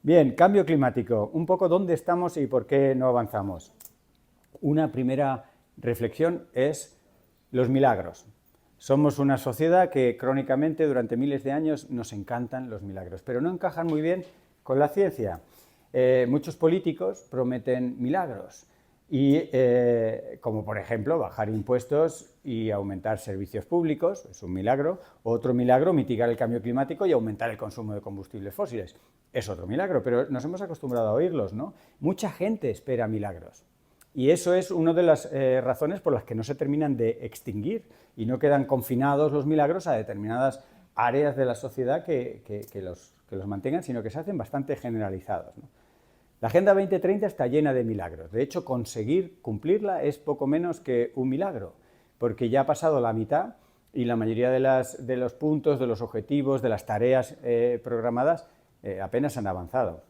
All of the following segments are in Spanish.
Bien, cambio climático. Un poco dónde estamos y por qué no avanzamos. Una primera reflexión es los milagros. Somos una sociedad que crónicamente durante miles de años nos encantan los milagros, pero no encajan muy bien con la ciencia. Muchos políticos prometen milagros, como por ejemplo bajar impuestos y aumentar servicios públicos, es un milagro. Otro milagro, mitigar el cambio climático y aumentar el consumo de combustibles fósiles. Es otro milagro, pero nos hemos acostumbrado a oírlos, ¿no? Mucha gente espera milagros. Y eso es una de las razones por las que no se terminan de extinguir y no quedan confinados los milagros a determinadas áreas de la sociedad que los mantengan, sino que se hacen bastante generalizados, ¿no? La Agenda 2030 está llena de milagros. De hecho, conseguir cumplirla es poco menos que un milagro, porque ya ha pasado la mitad y la mayoría de los puntos, de los objetivos, de las tareas programadas apenas han avanzado.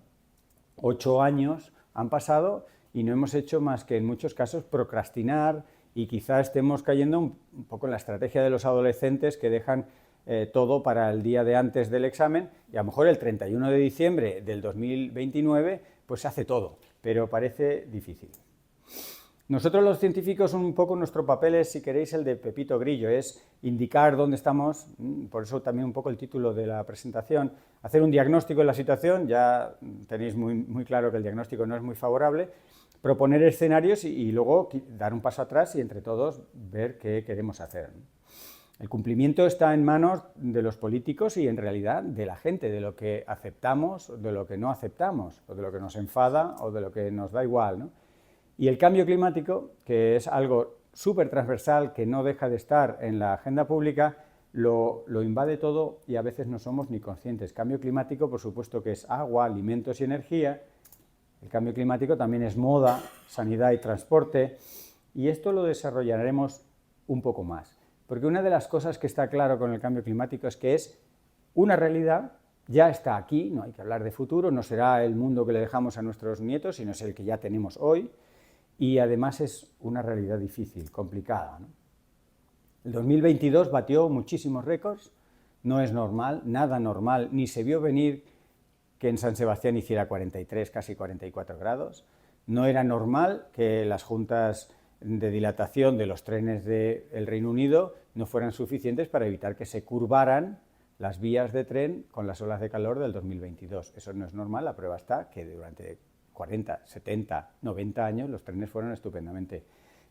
8 años han pasado y no hemos hecho más que en muchos casos procrastinar y quizá estemos cayendo un poco en la estrategia de los adolescentes que dejan todo para el día de antes del examen y a lo mejor el 31 de diciembre del 2029 pues se hace todo, pero parece difícil. Nosotros los científicos un poco nuestro papel es, si queréis, el de Pepito Grillo, es indicar dónde estamos, por eso también un poco el título de la presentación, hacer un diagnóstico de la situación, ya tenéis muy claro que el diagnóstico no es muy favorable, proponer escenarios y luego dar un paso atrás y entre todos ver qué queremos hacer. El cumplimiento está en manos de los políticos y en realidad de la gente, de lo que aceptamos, de lo que no aceptamos, o de lo que nos enfada o de lo que nos da igual, ¿no? Y el cambio climático, que es algo súper transversal, que no deja de estar en la agenda pública, lo invade todo y a veces no somos ni conscientes. Cambio climático, por supuesto que es agua, alimentos y energía. El cambio climático también es moda, sanidad y transporte. Y esto lo desarrollaremos un poco más. Porque una de las cosas que está claro con el cambio climático es que es una realidad, ya está aquí, no hay que hablar de futuro, no será el mundo que le dejamos a nuestros nietos, sino es el que ya tenemos hoy. Y además es una realidad difícil, complicada, ¿no? El 2022 batió muchísimos récords, no es normal, nada normal, ni se vio venir que en San Sebastián hiciera 43, casi 44 grados. No era normal que las juntas de dilatación de los trenes del Reino Unido no fueran suficientes para evitar que se curvaran las vías de tren con las olas de calor del 2022. Eso no es normal, la prueba está que durante 40, 70, 90 años los trenes fueron estupendamente.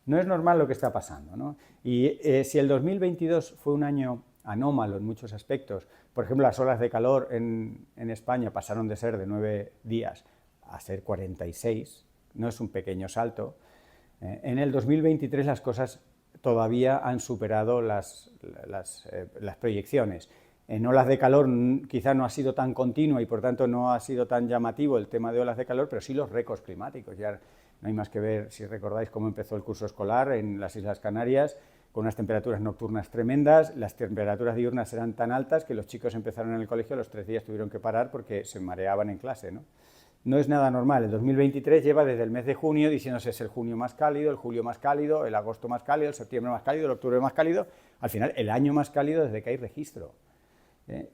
No es normal lo que está pasando, ¿no? Y si el 2022 fue un año anómalo en muchos aspectos, por ejemplo, las olas de calor en España pasaron de ser de 9 días a ser 46, no es un pequeño salto. En el 2023 las cosas todavía han superado las proyecciones. En olas de calor quizá no ha sido tan continua y por tanto no ha sido tan llamativo el tema de olas de calor, pero sí los récords climáticos. Ya no hay más que ver, si recordáis, cómo empezó el curso escolar en las Islas Canarias, con unas temperaturas nocturnas tremendas. Las temperaturas diurnas eran tan altas que los chicos empezaron en el colegio, a los 3 días tuvieron que parar porque se mareaban en clase, ¿no? No es nada normal. El 2023 lleva desde el mes de junio diciéndose es el junio más cálido, el julio más cálido, el agosto más cálido, el septiembre más cálido, el octubre más cálido. Al final, el año más cálido desde que hay registro.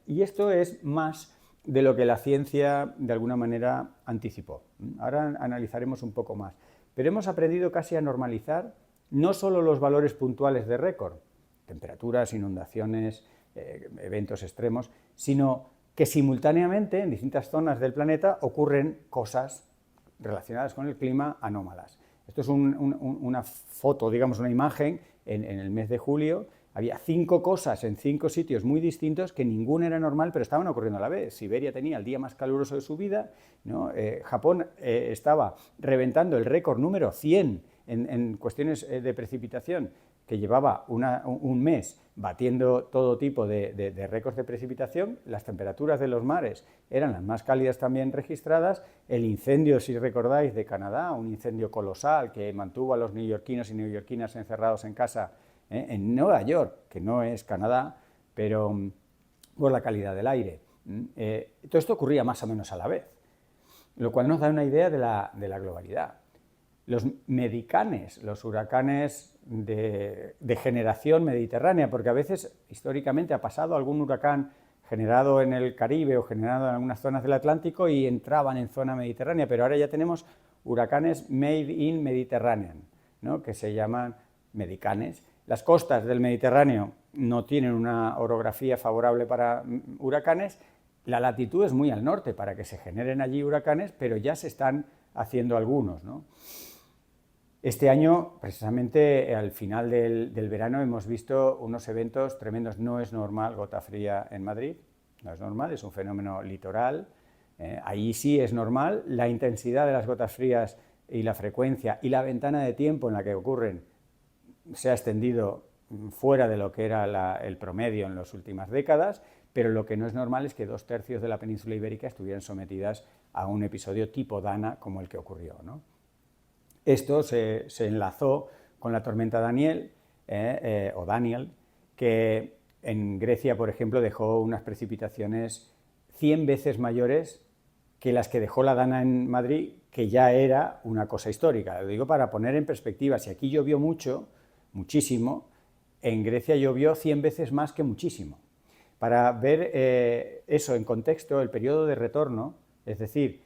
Y esto es más de lo que la ciencia de alguna manera anticipó. Ahora analizaremos un poco más. Pero hemos aprendido casi a normalizar no solo los valores puntuales de récord, temperaturas, inundaciones, eventos extremos, sino que simultáneamente en distintas zonas del planeta ocurren cosas relacionadas con el clima anómalas. Esto es una foto, digamos, una imagen en el mes de julio. Había 5 cosas en 5 sitios muy distintos que ninguna era normal, pero estaban ocurriendo a la vez. Siberia tenía el día más caluroso de su vida, ¿no? Japón estaba reventando el récord número 100 en cuestiones de precipitación, que llevaba un mes batiendo todo tipo de récords de precipitación. Las temperaturas de los mares eran las más cálidas también registradas. El incendio, si recordáis, de Canadá, un incendio colosal que mantuvo a los neoyorquinos y neoyorquinas encerrados en casa, en Nueva York, que no es Canadá, pero por la calidad del aire. Todo esto ocurría más o menos a la vez, lo cual nos da una idea de la globalidad. Los medicanes, los huracanes de generación mediterránea, porque a veces históricamente ha pasado algún huracán generado en el Caribe o generado en algunas zonas del Atlántico y entraban en zona mediterránea, pero ahora ya tenemos huracanes made in Mediterranean, ¿no? Que se llaman medicanes. Las costas del Mediterráneo no tienen una orografía favorable para huracanes, la latitud es muy al norte para que se generen allí huracanes, pero ya se están haciendo algunos, ¿no? Este año, precisamente al final del verano, hemos visto unos eventos tremendos. No es normal gota fría en Madrid, no es normal, es un fenómeno litoral. Ahí sí es normal. La intensidad de las gotas frías y la frecuencia y la ventana de tiempo en la que ocurren se ha extendido fuera de lo que era el promedio en las últimas décadas, pero lo que no es normal es que 2/3 de la península ibérica estuvieran sometidas a un episodio tipo Dana como el que ocurrió, ¿no? Esto se enlazó con la tormenta Daniel, o Daniel, que en Grecia, por ejemplo, dejó unas precipitaciones 100 veces mayores que las que dejó la Dana en Madrid, que ya era una cosa histórica. Lo digo para poner en perspectiva, si aquí llovió mucho, muchísimo, en Grecia llovió 100 veces más que muchísimo. Para ver eso en contexto, el periodo de retorno, es decir,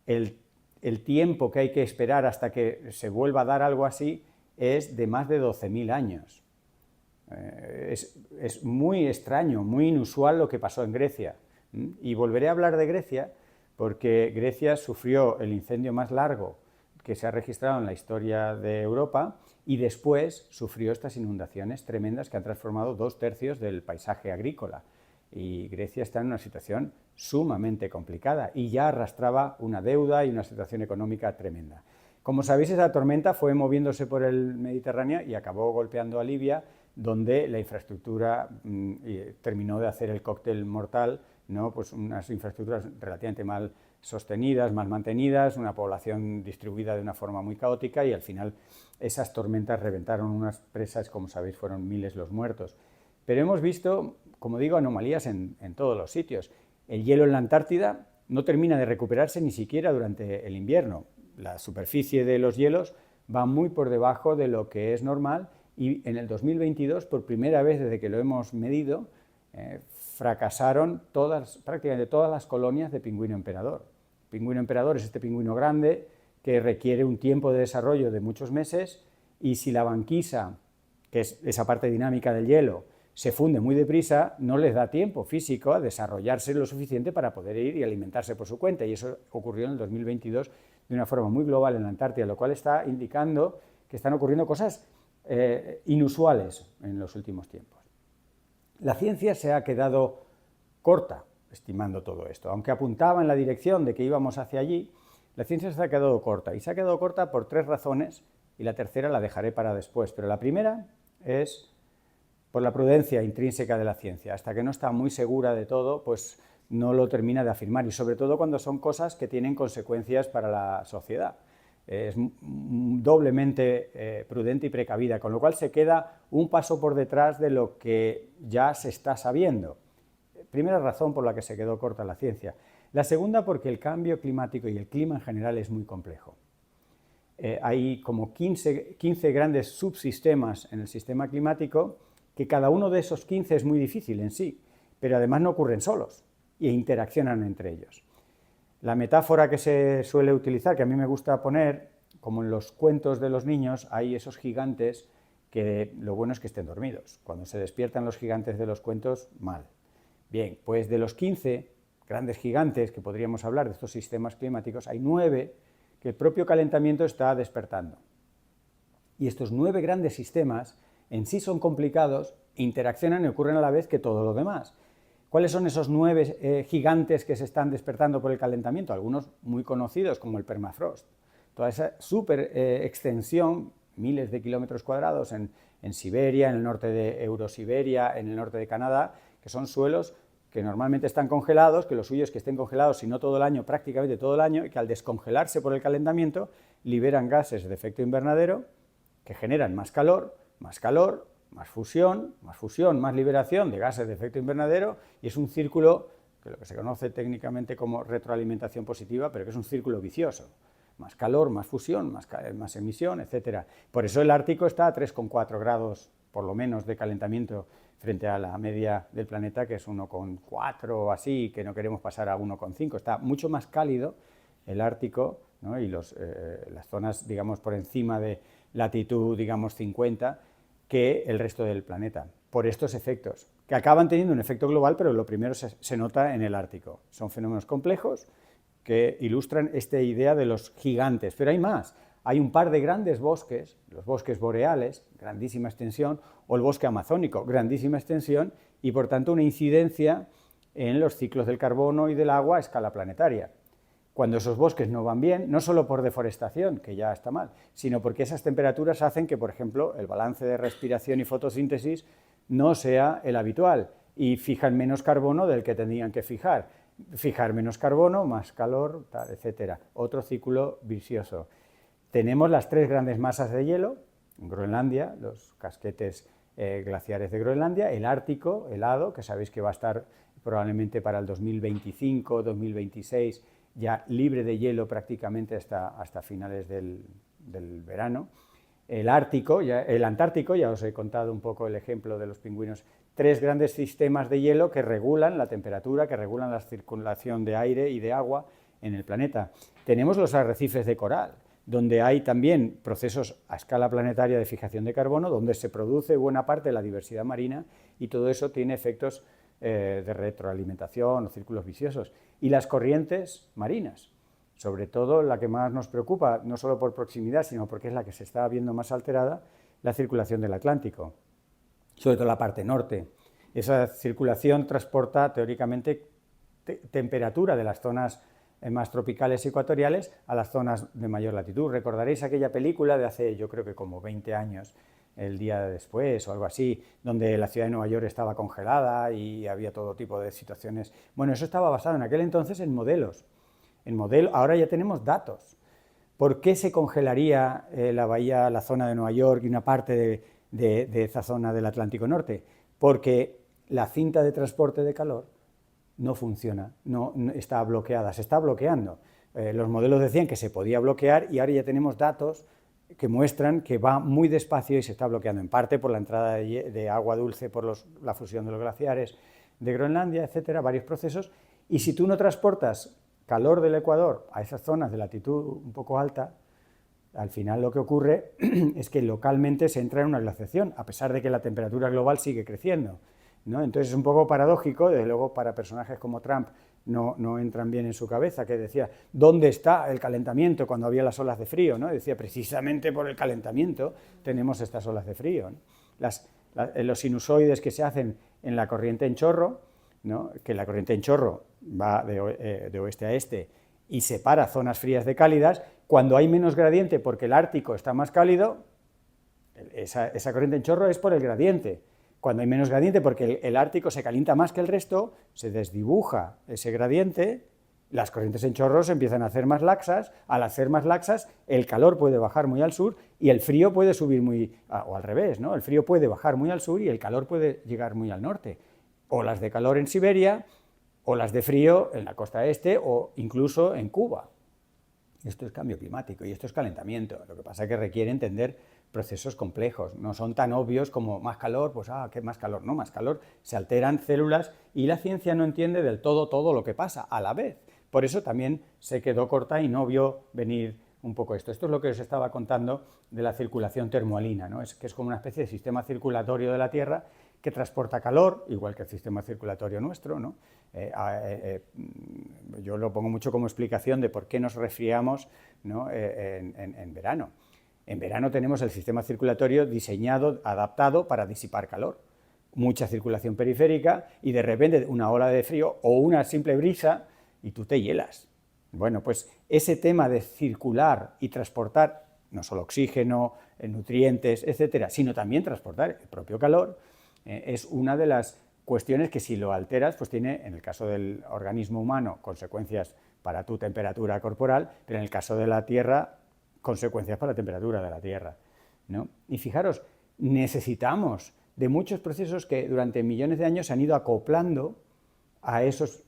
el tiempo que hay que esperar hasta que se vuelva a dar algo así, es de más de 12.000 años. Es muy extraño, muy inusual lo que pasó en Grecia. Y volveré a hablar de Grecia porque Grecia sufrió el incendio más largo que se ha registrado en la historia de Europa y después sufrió estas inundaciones tremendas que han transformado 2/3 del paisaje agrícola. Y Grecia está en una situación sumamente complicada y ya arrastraba una deuda y una situación económica tremenda. Como sabéis, esa tormenta fue moviéndose por el Mediterráneo y acabó golpeando a Libia, donde la infraestructura terminó de hacer el cóctel mortal, ¿no? Pues unas infraestructuras relativamente mal sostenidas, mal mantenidas, una población distribuida de una forma muy caótica y al final esas tormentas reventaron unas presas, como sabéis, fueron miles los muertos. Pero hemos visto, como digo, anomalías en todos los sitios. El hielo en la Antártida no termina de recuperarse ni siquiera durante el invierno. La superficie de los hielos va muy por debajo de lo que es normal y en el 2022, por primera vez desde que lo hemos medido, fracasaron prácticamente todas las colonias de pingüino emperador. El pingüino emperador es este pingüino grande que requiere un tiempo de desarrollo de muchos meses y si la banquisa, que es esa parte dinámica del hielo, se funde muy deprisa, no les da tiempo físico a desarrollarse lo suficiente para poder ir y alimentarse por su cuenta, y eso ocurrió en el 2022 de una forma muy global en la Antártida, lo cual está indicando que están ocurriendo cosas inusuales en los últimos tiempos. La ciencia se ha quedado corta estimando todo esto, aunque apuntaba en la dirección de que íbamos hacia allí, la ciencia se ha quedado corta, y se ha quedado corta por 3 razones, y la tercera la dejaré para después, pero la primera es por la prudencia intrínseca de la ciencia. Hasta que no está muy segura de todo, pues no lo termina de afirmar, y sobre todo cuando son cosas que tienen consecuencias para la sociedad. Es doblemente prudente y precavida, con lo cual se queda un paso por detrás de lo que ya se está sabiendo. Primera razón por la que se quedó corta la ciencia. La segunda, porque el cambio climático y el clima en general es muy complejo. Hay como 15 grandes subsistemas en el sistema climático, que cada uno de esos 15 es muy difícil en sí, pero además no ocurren solos e interaccionan entre ellos. La metáfora que se suele utilizar, que a mí me gusta poner, como en los cuentos de los niños, hay esos gigantes que lo bueno es que estén dormidos. Cuando se despiertan los gigantes de los cuentos, mal. Bien, pues de los 15 grandes gigantes que podríamos hablar de estos sistemas climáticos, hay 9 que el propio calentamiento está despertando. Y estos 9 grandes sistemas en sí son complicados, interaccionan y ocurren a la vez que todo lo demás. ¿Cuáles son esos 9 gigantes que se están despertando por el calentamiento? Algunos muy conocidos, como el permafrost. Toda esa súper extensión, miles de kilómetros cuadrados en Siberia, en el norte de Eurosiberia, en el norte de Canadá, que son suelos que normalmente están congelados, que lo suyo es que estén congelados, si no todo el año, prácticamente todo el año, y que al descongelarse por el calentamiento liberan gases de efecto invernadero que generan más calor, más fusión, más liberación de gases de efecto invernadero, y es un círculo que lo que se conoce técnicamente como retroalimentación positiva, pero que es un círculo vicioso. Más calor, más fusión, más emisión, etc. Por eso el Ártico está a 3,4 grados, por lo menos, de calentamiento frente a la media del planeta, que es 1,4 o así, que no queremos pasar a 1,5. Está mucho más cálido el Ártico, ¿no? Y las zonas, digamos, por encima de latitud, digamos, 50, que el resto del planeta, por estos efectos, que acaban teniendo un efecto global, pero lo primero se nota en el Ártico. Son fenómenos complejos que ilustran esta idea de los gigantes, pero hay más. Hay un par de grandes bosques, los bosques boreales, grandísima extensión, o el bosque amazónico, grandísima extensión, y por tanto una incidencia en los ciclos del carbono y del agua a escala planetaria. Cuando esos bosques no van bien, no solo por deforestación, que ya está mal, sino porque esas temperaturas hacen que, por ejemplo, el balance de respiración y fotosíntesis no sea el habitual y fijan menos carbono del que tenían que fijar. Fijar menos carbono, más calor, tal, etcétera. Otro ciclo vicioso. Tenemos las 3 grandes masas de hielo, en Groenlandia, los casquetes glaciares de Groenlandia, el Ártico helado, que sabéis que va a estar probablemente para el 2025, 2026, ya libre de hielo prácticamente hasta finales del verano. El Ártico, el Antártico, ya os he contado un poco el ejemplo de los pingüinos, 3 grandes sistemas de hielo que regulan la temperatura, que regulan la circulación de aire y de agua en el planeta. Tenemos los arrecifes de coral, donde hay también procesos a escala planetaria de fijación de carbono, donde se produce buena parte de la diversidad marina y todo eso tiene efectos de retroalimentación o círculos viciosos. Y las corrientes marinas, sobre todo la que más nos preocupa, no solo por proximidad, sino porque es la que se está viendo más alterada, la circulación del Atlántico, sobre todo la parte norte. Esa circulación transporta teóricamente temperatura de las zonas más tropicales y ecuatoriales a las zonas de mayor latitud. Recordaréis aquella película de hace, yo creo que como 20 años, el día después o algo así, donde la ciudad de Nueva York estaba congelada y había todo tipo de situaciones. Bueno, eso estaba basado en aquel entonces en modelos. Ahora ya tenemos datos. ¿Por qué se congelaría la bahía, la zona de Nueva York y una parte de esa zona del Atlántico Norte? Porque la cinta de transporte de calor no funciona, no está bloqueada, se está bloqueando. Los modelos decían que se podía bloquear y ahora ya tenemos datos que muestran que va muy despacio y se está bloqueando, en parte por la entrada de agua dulce, por la fusión de los glaciares de Groenlandia, etcétera, varios procesos. Y si tú no transportas calor del Ecuador a esas zonas de latitud un poco alta, al final lo que ocurre es que localmente se entra en una glaciación, a pesar de que la temperatura global sigue creciendo, ¿no? Entonces es un poco paradójico, desde luego para personajes como Trump no entran bien en su cabeza, que decía, ¿dónde está el calentamiento cuando había las olas de frío? ¿No? Decía, precisamente por el calentamiento tenemos estas olas de frío, ¿no? Los sinusoides que se hacen en la corriente en chorro, ¿no? Que la corriente en chorro va de oeste a este y separa zonas frías de cálidas, cuando hay menos gradiente porque el Ártico está más cálido, esa corriente en chorro es por el gradiente. Cuando hay menos gradiente, porque el Ártico se calienta más que el resto, se desdibuja ese gradiente, las corrientes en chorro se empiezan a hacer más laxas, al hacer más laxas, el calor puede bajar muy al sur y el frío puede subir o al revés, ¿no? El frío puede bajar muy al sur y el calor puede llegar muy al norte. Olas de calor en Siberia, olas de frío en la costa este o incluso en Cuba. Esto es cambio climático y esto es calentamiento. Lo que pasa es que requiere entender procesos complejos. No son tan obvios como más calor, pues ¿qué más calor? No, más calor, se alteran células y la ciencia no entiende del todo lo que pasa a la vez. Por eso también se quedó corta y no vio venir un poco esto. Esto es lo que os estaba contando de la circulación termohalina, ¿no? Que es como una especie de sistema circulatorio de la Tierra que transporta calor, igual que el sistema circulatorio nuestro, ¿no? Yo lo pongo mucho como explicación de por qué nos resfriamos, ¿no? en verano. En verano tenemos el sistema circulatorio diseñado, adaptado para disipar calor. Mucha circulación periférica y de repente una ola de frío o una simple brisa y tú te hielas. Bueno, pues ese tema de circular y transportar no solo oxígeno, nutrientes, etcétera, sino también transportar el propio calor, es una de las cuestiones que si lo alteras, pues tiene, en el caso del organismo humano, consecuencias para tu temperatura corporal, pero en el caso de la Tierra, consecuencias para la temperatura de la Tierra, ¿no? Y fijaros, necesitamos de muchos procesos que durante millones de años se han ido acoplando a esos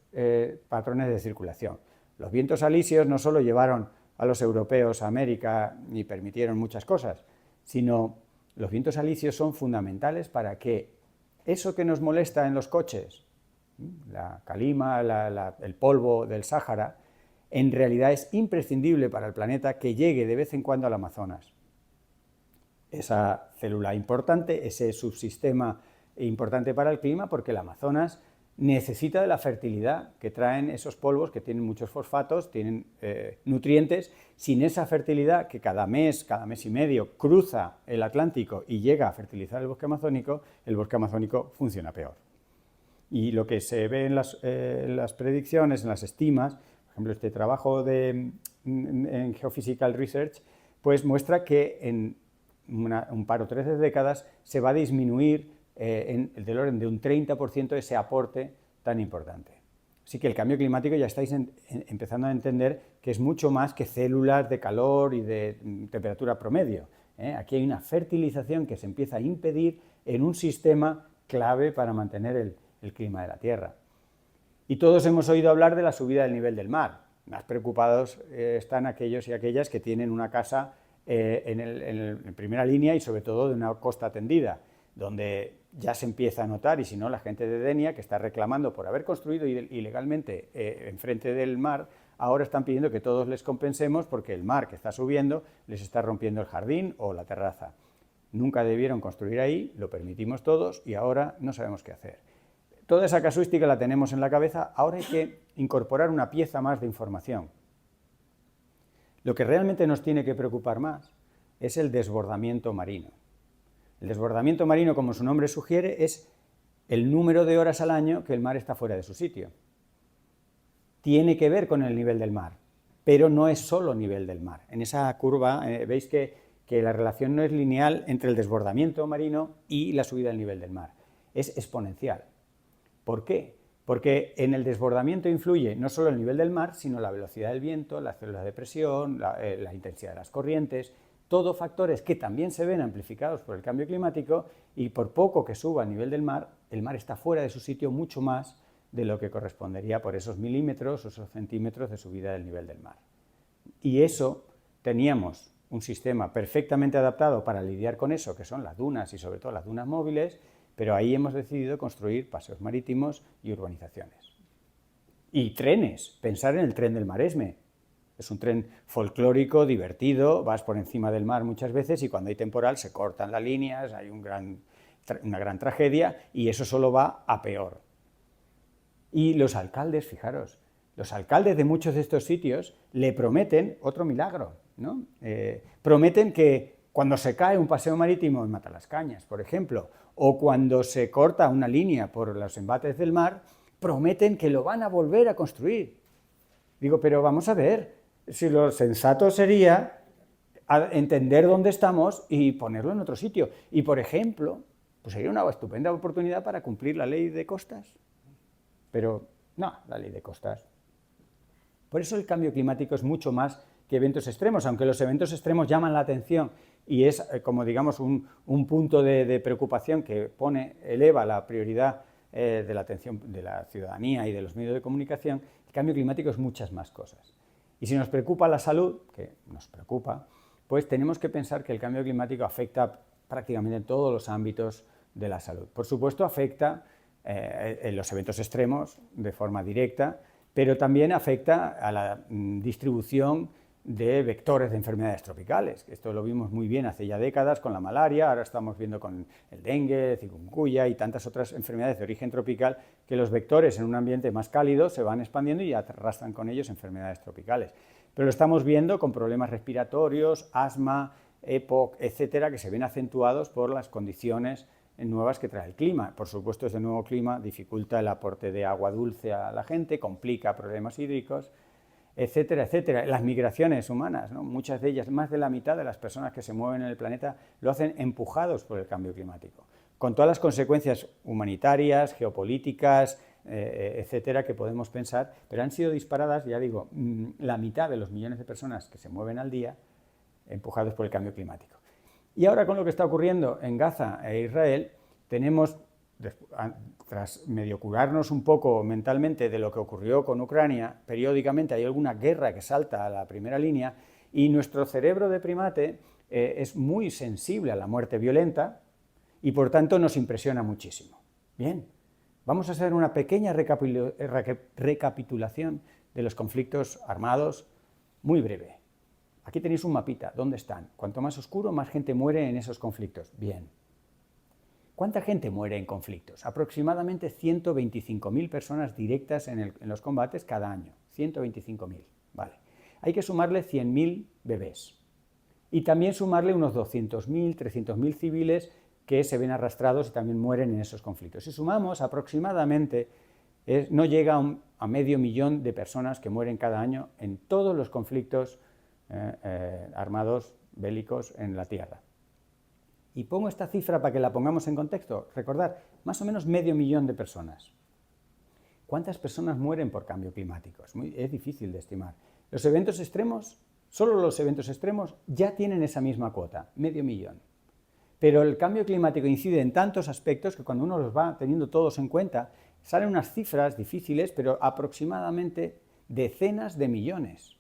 patrones de circulación. Los vientos alisios no solo llevaron a los europeos a América y permitieron muchas cosas, sino los vientos alisios son fundamentales para que eso que nos molesta en los coches, la calima, el polvo del Sáhara, en realidad es imprescindible para el planeta que llegue de vez en cuando al Amazonas. Esa célula importante, ese subsistema importante para el clima, porque el Amazonas necesita de la fertilidad que traen esos polvos que tienen muchos fosfatos, tienen nutrientes. Sin esa fertilidad que cada mes y medio cruza el Atlántico y llega a fertilizar el bosque amazónico funciona peor. Y lo que se ve en las predicciones, en las estimas, por ejemplo, este trabajo en Geophysical Research, pues muestra que en un par o tres de décadas se va a disminuir del orden de un 30% ese aporte tan importante. Así que el cambio climático ya estáis empezando a entender que es mucho más que células de calor y de temperatura promedio. Aquí hay una fertilización que se empieza a impedir en un sistema clave para mantener el clima de la Tierra. Y todos hemos oído hablar de la subida del nivel del mar. Más preocupados están aquellos y aquellas que tienen una casa en primera línea y sobre todo de una costa tendida, donde ya se empieza a notar, y si no, la gente de Denia, que está reclamando por haber construido ilegalmente enfrente del mar, ahora están pidiendo que todos les compensemos porque el mar que está subiendo les está rompiendo el jardín o la terraza. Nunca debieron construir ahí, lo permitimos todos y ahora no sabemos qué hacer. Toda esa casuística la tenemos en la cabeza, ahora hay que incorporar una pieza más de información. Lo que realmente nos tiene que preocupar más es el desbordamiento marino. El desbordamiento marino, como su nombre sugiere, es el número de horas al año que el mar está fuera de su sitio. Tiene que ver con el nivel del mar, pero no es solo nivel del mar. En esa curva veis que la relación no es lineal entre el desbordamiento marino y la subida del nivel del mar. Es exponencial. ¿Por qué? Porque en el desbordamiento influye no solo el nivel del mar, sino la velocidad del viento, las células de presión, la intensidad de las corrientes, todo factores que también se ven amplificados por el cambio climático, y por poco que suba el nivel del mar, el mar está fuera de su sitio mucho más de lo que correspondería por esos milímetros o esos centímetros de subida del nivel del mar. Y eso, teníamos un sistema perfectamente adaptado para lidiar con eso, que son las dunas y sobre todo las dunas móviles, pero ahí hemos decidido construir paseos marítimos y urbanizaciones. Y trenes, pensar en el tren del Maresme. Es un tren folclórico, divertido, vas por encima del mar muchas veces y cuando hay temporal se cortan las líneas, hay una gran tragedia y eso solo va a peor. Y los alcaldes, fijaros, los alcaldes de muchos de estos sitios le prometen otro milagro, ¿no? Prometen que cuando se cae un paseo marítimo en Matalascañas, por ejemplo, o cuando se corta una línea por los embates del mar, prometen que lo van a volver a construir. Digo, pero vamos a ver, si lo sensato sería entender dónde estamos y ponerlo en otro sitio. Y, por ejemplo, pues sería una estupenda oportunidad para cumplir la ley de costas. Pero no, la ley de costas. Por eso el cambio climático es mucho más que eventos extremos, aunque los eventos extremos llaman la atención y es, como digamos, un punto de preocupación que eleva la prioridad de la atención de la ciudadanía y de los medios de comunicación. El cambio climático es muchas más cosas. Y si nos preocupa la salud, que nos preocupa, pues tenemos que pensar que el cambio climático afecta prácticamente en todos los ámbitos de la salud. Por supuesto, afecta en los eventos extremos de forma directa, pero también afecta a la distribución de vectores de enfermedades tropicales. Esto lo vimos muy bien hace ya décadas con la malaria, ahora estamos viendo con el dengue, el chikungunya y tantas otras enfermedades de origen tropical, que los vectores en un ambiente más cálido se van expandiendo y arrastran con ellos enfermedades tropicales. Pero lo estamos viendo con problemas respiratorios, asma, EPOC, etcétera, que se ven acentuados por las condiciones nuevas que trae el clima. Por supuesto, este nuevo clima dificulta el aporte de agua dulce a la gente, complica problemas hídricos, etcétera, etcétera. Las migraciones humanas, ¿no? Muchas de ellas, más de la mitad de las personas que se mueven en el planeta lo hacen empujados por el cambio climático, con todas las consecuencias humanitarias, geopolíticas, etcétera, que podemos pensar, pero han sido disparadas, ya digo, la mitad de los millones de personas que se mueven al día empujados por el cambio climático. Y ahora con lo que está ocurriendo en Gaza e Israel, tenemos, tras medio curarnos un poco mentalmente de lo que ocurrió con Ucrania, periódicamente hay alguna guerra que salta a la primera línea y nuestro cerebro de primate es muy sensible a la muerte violenta y por tanto nos impresiona muchísimo. Bien, vamos a hacer una pequeña recapitulación de los conflictos armados, muy breve. Aquí tenéis un mapita, ¿dónde están? Cuanto más oscuro, más gente muere en esos conflictos. Bien. ¿Cuánta gente muere en conflictos? Aproximadamente 125.000 personas directas en los combates cada año. 125.000, vale. Hay que sumarle 100.000 bebés. Y también sumarle unos 200.000, 300.000 civiles que se ven arrastrados y también mueren en esos conflictos. Si sumamos, aproximadamente no llega a 500.000 de personas que mueren cada año en todos los conflictos armados bélicos en la Tierra. Y pongo esta cifra para que la pongamos en contexto. Recordad, más o menos 500.000 de personas. ¿Cuántas personas mueren por cambio climático? Es difícil de estimar. Los eventos extremos, solo los eventos extremos, ya tienen esa misma cuota, 500.000. Pero el cambio climático incide en tantos aspectos que cuando uno los va teniendo todos en cuenta, salen unas cifras difíciles, pero aproximadamente decenas de millones.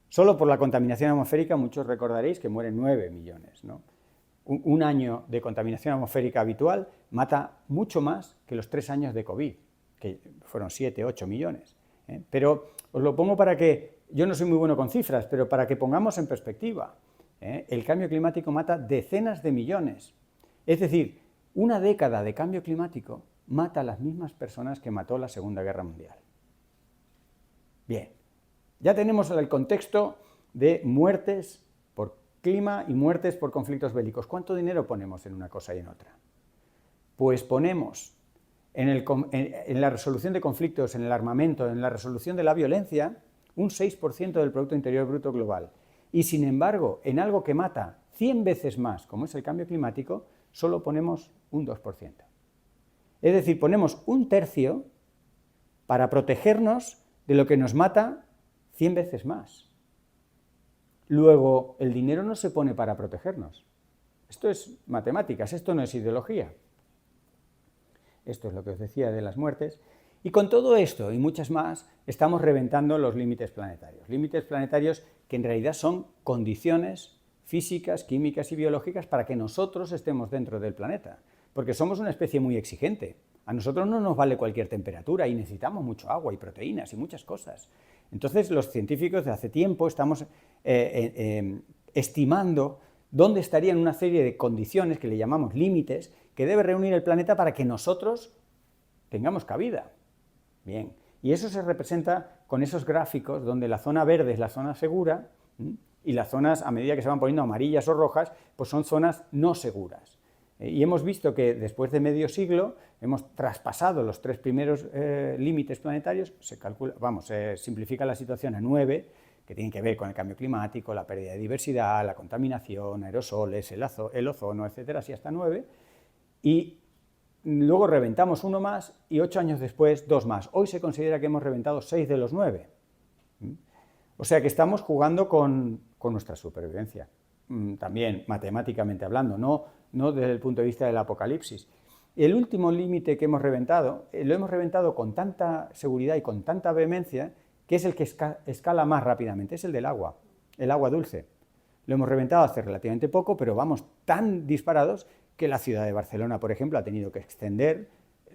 Solo por la contaminación atmosférica, muchos recordaréis que mueren 9 millones, ¿no? Un año de contaminación atmosférica habitual mata mucho más que los 3 años de COVID, que fueron 7, 8 millones. Pero os lo pongo para que, yo no soy muy bueno con cifras, pero para que pongamos en perspectiva. El cambio climático mata decenas de millones. Es decir, una década de cambio climático mata a las mismas personas que mató la Segunda Guerra Mundial. Bien, ya tenemos el contexto de muertes por clima y muertes por conflictos bélicos. ¿Cuánto dinero ponemos en una cosa y en otra? Pues ponemos en la resolución de conflictos, en el armamento, en la resolución de la violencia, un 6% del Producto Interior Bruto global. Y sin embargo, en algo que mata 100 veces más, como es el cambio climático, solo ponemos un 2%. Es decir, ponemos un tercio para protegernos de lo que nos mata 100 veces más. Luego, el dinero no se pone para protegernos. Esto es matemáticas, esto no es ideología. Esto es lo que os decía de las muertes. Y con todo esto y muchas más, estamos reventando los límites planetarios. Límites planetarios que en realidad son condiciones físicas, químicas y biológicas para que nosotros estemos dentro del planeta. Porque somos una especie muy exigente. A nosotros no nos vale cualquier temperatura y necesitamos mucho agua y proteínas y muchas cosas. Entonces, los científicos de hace tiempo estamos estimando dónde estarían una serie de condiciones que le llamamos límites que debe reunir el planeta para que nosotros tengamos cabida. Bien, y eso se representa con esos gráficos donde la zona verde es la zona segura y las zonas, a medida que se van poniendo amarillas o rojas, pues son zonas no seguras. Y hemos visto que después de medio siglo hemos traspasado los 3 primeros límites planetarios, se simplifica la situación a 9, que tienen que ver con el cambio climático, la pérdida de diversidad, la contaminación, aerosoles, el ozono, etcétera, así hasta 9, y luego reventamos uno más y 8 años después 2 más. Hoy se considera que hemos reventado 6 de los 9. O sea que estamos jugando con nuestra supervivencia, también matemáticamente hablando, no desde el punto de vista del apocalipsis. El último límite que hemos reventado, lo hemos reventado con tanta seguridad y con tanta vehemencia, que es el que escala más rápidamente, es el del agua, el agua dulce. Lo hemos reventado hace relativamente poco, pero vamos tan disparados que la ciudad de Barcelona, por ejemplo, ha tenido que extender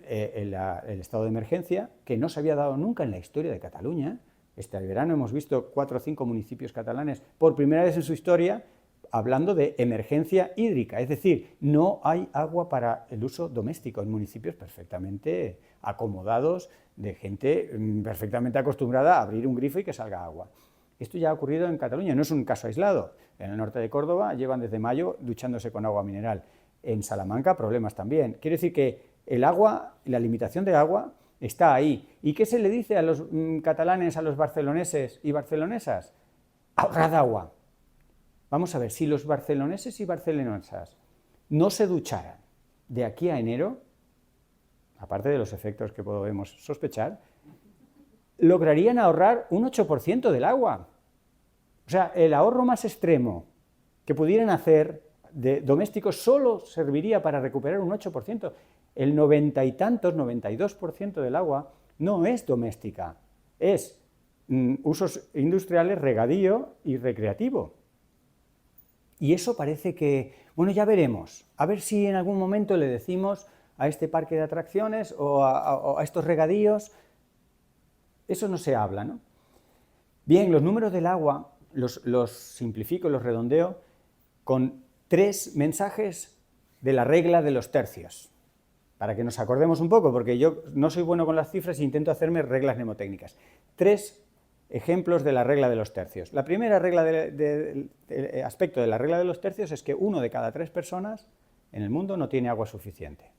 el estado de emergencia, que no se había dado nunca en la historia de Cataluña. Este verano hemos visto 4 o 5 municipios catalanes, por primera vez en su historia, hablando de emergencia hídrica, es decir, no hay agua para el uso doméstico en municipios perfectamente acomodados, de gente perfectamente acostumbrada a abrir un grifo y que salga agua. Esto ya ha ocurrido en Cataluña, no es un caso aislado. En el norte de Córdoba llevan desde mayo duchándose con agua mineral. En Salamanca problemas también. Quiere decir que el agua, la limitación de agua está ahí. ¿Y qué se le dice a los catalanes, a los barceloneses y barcelonesas? Ahorrad agua. Vamos a ver, si los barceloneses y barcelonesas no se ducharan de aquí a enero, aparte de los efectos que podemos sospechar, lograrían ahorrar un 8% del agua. O sea, el ahorro más extremo que pudieran hacer de domésticos solo serviría para recuperar un 8%. El 90 y tantos, 92% del agua no es doméstica, es usos industriales, regadío y recreativo. Y eso parece que, bueno, ya veremos, a ver si en algún momento le decimos a este parque de atracciones o a estos regadíos. Eso no se habla, ¿no? Bien, los números del agua los simplifico, los redondeo con 3 mensajes de la regla de los tercios, para que nos acordemos un poco, porque yo no soy bueno con las cifras e intento hacerme reglas mnemotécnicas. 3 ejemplos de la regla de los tercios. La primera aspecto de la regla de los tercios es que 1 de cada 3 personas en el mundo no tiene agua suficiente.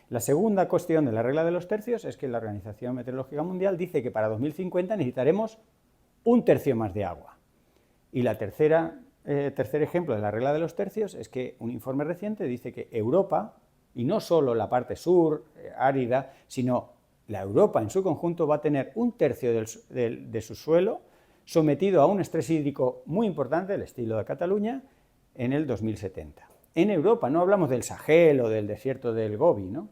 La segunda cuestión de la regla de los tercios es que la Organización Meteorológica Mundial dice que para 2050 necesitaremos 1/3 más de agua. Y la tercer ejemplo de la regla de los tercios es que un informe reciente dice que Europa, y no solo la parte sur, árida, sino la Europa en su conjunto va a tener 1/3 de su suelo sometido a un estrés hídrico muy importante, del estilo de Cataluña, en el 2070. En Europa, no hablamos del Sahel o del desierto del Gobi, ¿no?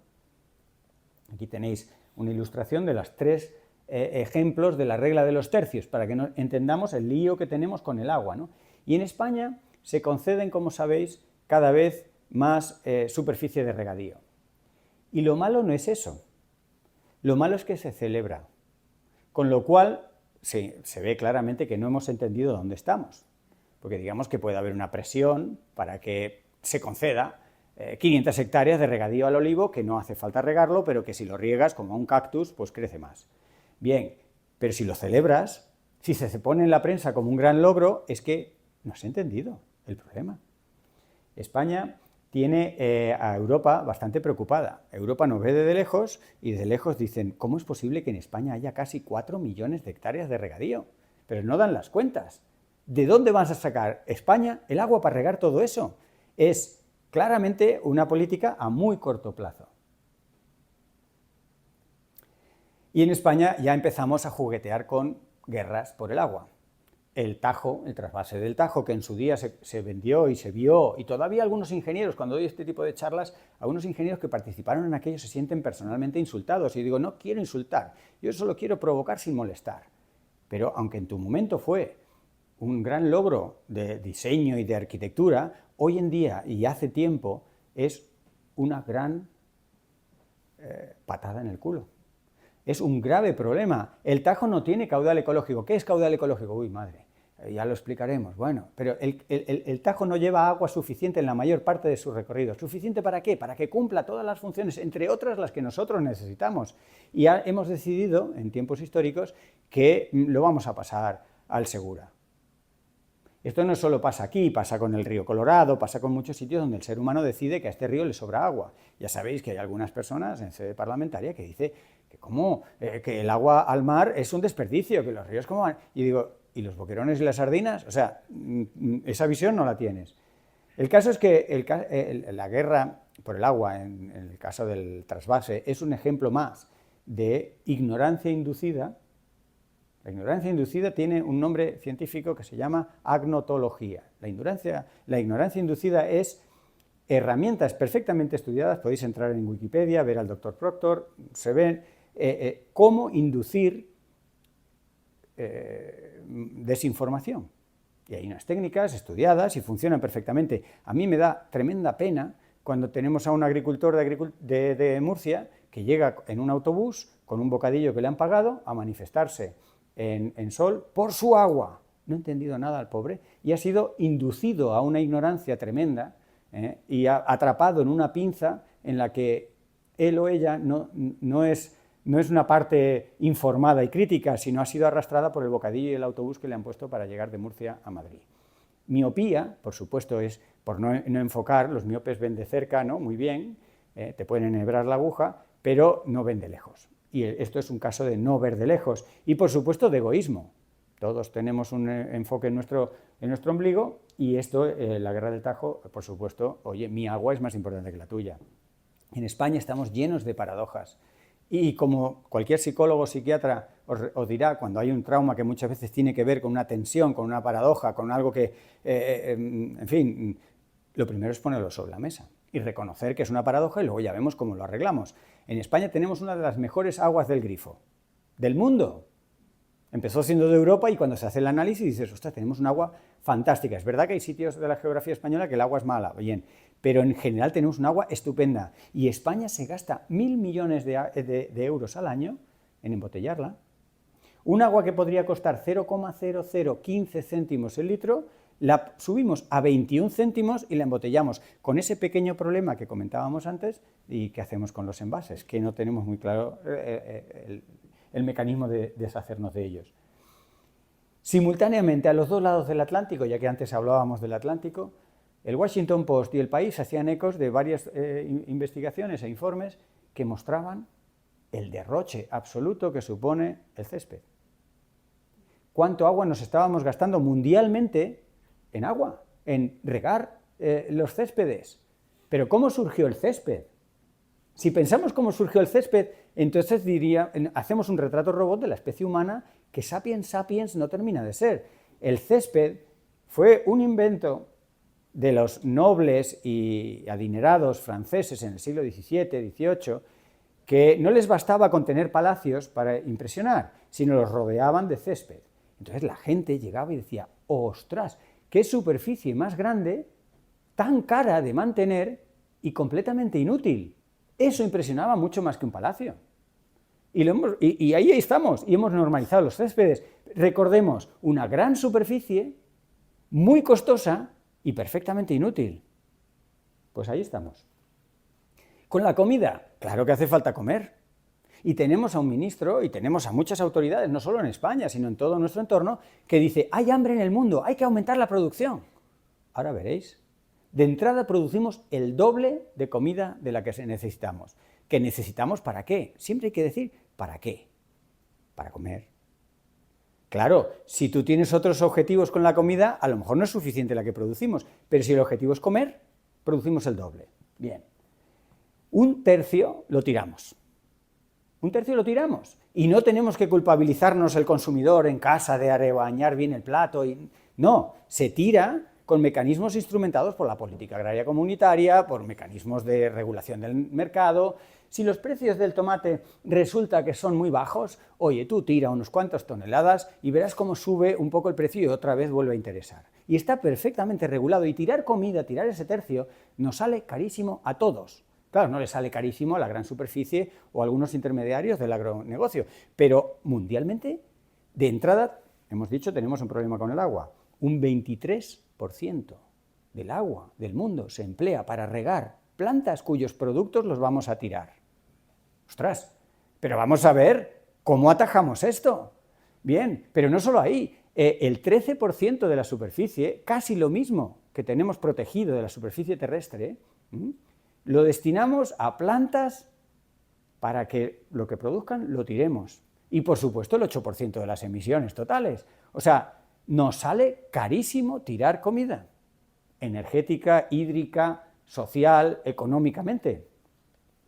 Aquí tenéis una ilustración de los 3 ejemplos de la regla de los tercios, para que entendamos el lío que tenemos con el agua, ¿no? Y en España se conceden, como sabéis, cada vez más superficie de regadío. Y lo malo no es eso. Lo malo es que se celebra, con lo cual se ve claramente que no hemos entendido dónde estamos, porque digamos que puede haber una presión para que se conceda 500 hectáreas de regadío al olivo, que no hace falta regarlo, pero que si lo riegas como a un cactus, pues crece más. Bien, pero si lo celebras, si se pone en la prensa como un gran logro, es que no has entendido el problema. España tiene a Europa bastante preocupada. Europa nos ve desde lejos y desde lejos dicen, ¿cómo es posible que en España haya casi 4 millones de hectáreas de regadío? Pero no dan las cuentas. ¿De dónde vas a sacar España el agua para regar todo eso? Es claramente una política a muy corto plazo. Y en España ya empezamos a juguetear con guerras por el agua. El Tajo, el trasvase del Tajo, que en su día se vendió y se vio, y todavía algunos ingenieros, cuando doy este tipo de charlas, algunos ingenieros que participaron en aquello se sienten personalmente insultados, y digo, no quiero insultar, yo solo quiero provocar sin molestar. Pero aunque en tu momento fue un gran logro de diseño y de arquitectura, hoy en día y hace tiempo es una gran patada en el culo. Es un grave problema. El Tajo no tiene caudal ecológico. ¿Qué es caudal ecológico? Uy, madre, ya lo explicaremos. Bueno, pero el Tajo no lleva agua suficiente en la mayor parte de su recorrido. ¿Suficiente para qué? Para que cumpla todas las funciones, entre otras las que nosotros necesitamos. Y hemos decidido, en tiempos históricos, que lo vamos a pasar al Segura. Esto no solo pasa aquí, pasa con el río Colorado, pasa con muchos sitios donde el ser humano decide que a este río le sobra agua. Ya sabéis que hay algunas personas en sede parlamentaria que dicen que el agua al mar es un desperdicio, que los ríos como van. Y digo, ¿y los boquerones y las sardinas? O sea, esa visión no la tienes. El caso es que la guerra por el agua, en el caso del trasvase, es un ejemplo más de ignorancia inducida. La ignorancia inducida tiene un nombre científico que se llama agnotología. La ignorancia inducida es herramientas perfectamente estudiadas, podéis entrar en Wikipedia, ver al doctor Proctor, se ven cómo inducir desinformación. Y hay unas técnicas estudiadas y funcionan perfectamente. A mí me da tremenda pena cuando tenemos a un agricultor de Murcia que llega en un autobús con un bocadillo que le han pagado a manifestarse en Sol por su agua. No ha entendido nada al pobre y ha sido inducido a una ignorancia tremenda y atrapado en una pinza en la que él o ella no es una parte informada y crítica, sino ha sido arrastrada por el bocadillo y el autobús que le han puesto para llegar de Murcia a Madrid. Miopía, por supuesto, es por no enfocar, los miopes ven de cerca, ¿no? Muy bien, te pueden enhebrar la aguja, pero no ven de lejos. Y esto es un caso de no ver de lejos. Y, por supuesto, de egoísmo. Todos tenemos un enfoque en nuestro ombligo y esto, la guerra del Tajo, por supuesto, oye, mi agua es más importante que la tuya. En España estamos llenos de paradojas. Y como cualquier psicólogo o psiquiatra os dirá, cuando hay un trauma que muchas veces tiene que ver con una tensión, con una paradoja, con algo que, en fin, lo primero es ponerlo sobre la mesa y reconocer que es una paradoja y luego ya vemos cómo lo arreglamos. En España tenemos una de las mejores aguas del grifo del mundo. Empezó siendo de Europa y cuando se hace el análisis dices, ostras, tenemos un agua fantástica. Es verdad que hay sitios de la geografía española que el agua es mala, bien, pero en general tenemos un agua estupenda. Y España se gasta 1.000 millones de euros al año en embotellarla. Un agua que podría costar 0,0015 céntimos el litro, la subimos a 21 céntimos y la embotellamos con ese pequeño problema que comentábamos antes. ¿Y qué hacemos con los envases? Que no tenemos muy claro el mecanismo de deshacernos de ellos. Simultáneamente, a los dos lados del Atlántico, ya que antes hablábamos del Atlántico, el Washington Post y El País hacían ecos de varias investigaciones e informes que mostraban el derroche absoluto que supone el césped. ¿Cuánto agua nos estábamos gastando mundialmente en agua, en regar los céspedes? Pero ¿cómo surgió el césped? Si pensamos cómo surgió el césped, entonces hacemos un retrato robot de la especie humana que sapiens sapiens no termina de ser. El césped fue un invento de los nobles y adinerados franceses en el siglo XVII, XVIII, que no les bastaba con tener palacios para impresionar, sino los rodeaban de césped. Entonces la gente llegaba y decía, ostras, qué superficie más grande, tan cara de mantener y completamente inútil. Eso impresionaba mucho más que un palacio. Y ahí estamos, y hemos normalizado los céspedes. Recordemos, una gran superficie, muy costosa y perfectamente inútil. Pues ahí estamos. Con la comida, claro que hace falta comer. Y tenemos a un ministro y tenemos a muchas autoridades, no solo en España, sino en todo nuestro entorno, que dice, hay hambre en el mundo, hay que aumentar la producción. Ahora veréis. De entrada producimos el doble de comida de la que necesitamos. ¿Que necesitamos para qué? Siempre hay que decir, ¿para qué? Para comer. Claro, si tú tienes otros objetivos con la comida, a lo mejor no es suficiente la que producimos, pero si el objetivo es comer, producimos el doble. Bien. Un tercio lo tiramos. Un tercio lo tiramos. Y no tenemos que culpabilizarnos el consumidor en casa de arebañar bien el plato. No, se tira con mecanismos instrumentados por la política agraria comunitaria, por mecanismos de regulación del mercado. Si los precios del tomate resulta que son muy bajos, oye, tú tira unos cuantas toneladas y verás cómo sube un poco el precio y otra vez vuelve a interesar. Y está perfectamente regulado, y tirar comida, tirar ese tercio, nos sale carísimo a todos. Claro, no le sale carísimo a la gran superficie o a algunos intermediarios del agronegocio, pero mundialmente, de entrada, hemos dicho, tenemos un problema con el agua. Un 23% del agua del mundo se emplea para regar plantas cuyos productos los vamos a tirar. ¡Ostras! Pero vamos a ver cómo atajamos esto. Bien, pero no solo ahí. El 13% de la superficie, casi lo mismo que tenemos protegido de la superficie terrestre, lo destinamos a plantas para que lo que produzcan lo tiremos. Y por supuesto el 8% de las emisiones totales. O sea, nos sale carísimo tirar comida, energética, hídrica, social, económicamente.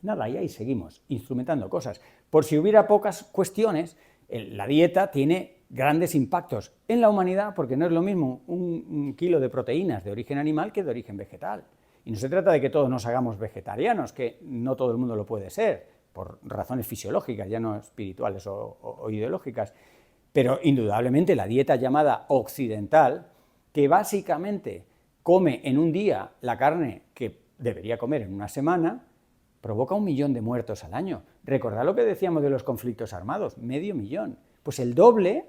Nada, y ahí seguimos, instrumentando cosas. Por si hubiera pocas cuestiones, la dieta tiene grandes impactos en la humanidad, porque no es lo mismo un kilo de proteínas de origen animal que de origen vegetal. Y no se trata de que todos nos hagamos vegetarianos, que no todo el mundo lo puede ser, por razones fisiológicas, ya no espirituales o ideológicas. Pero indudablemente la dieta llamada occidental, que básicamente come en un día la carne que debería comer en una semana, provoca 1 millón de muertos al año. Recordad lo que decíamos de los conflictos armados, 500.000. Pues el doble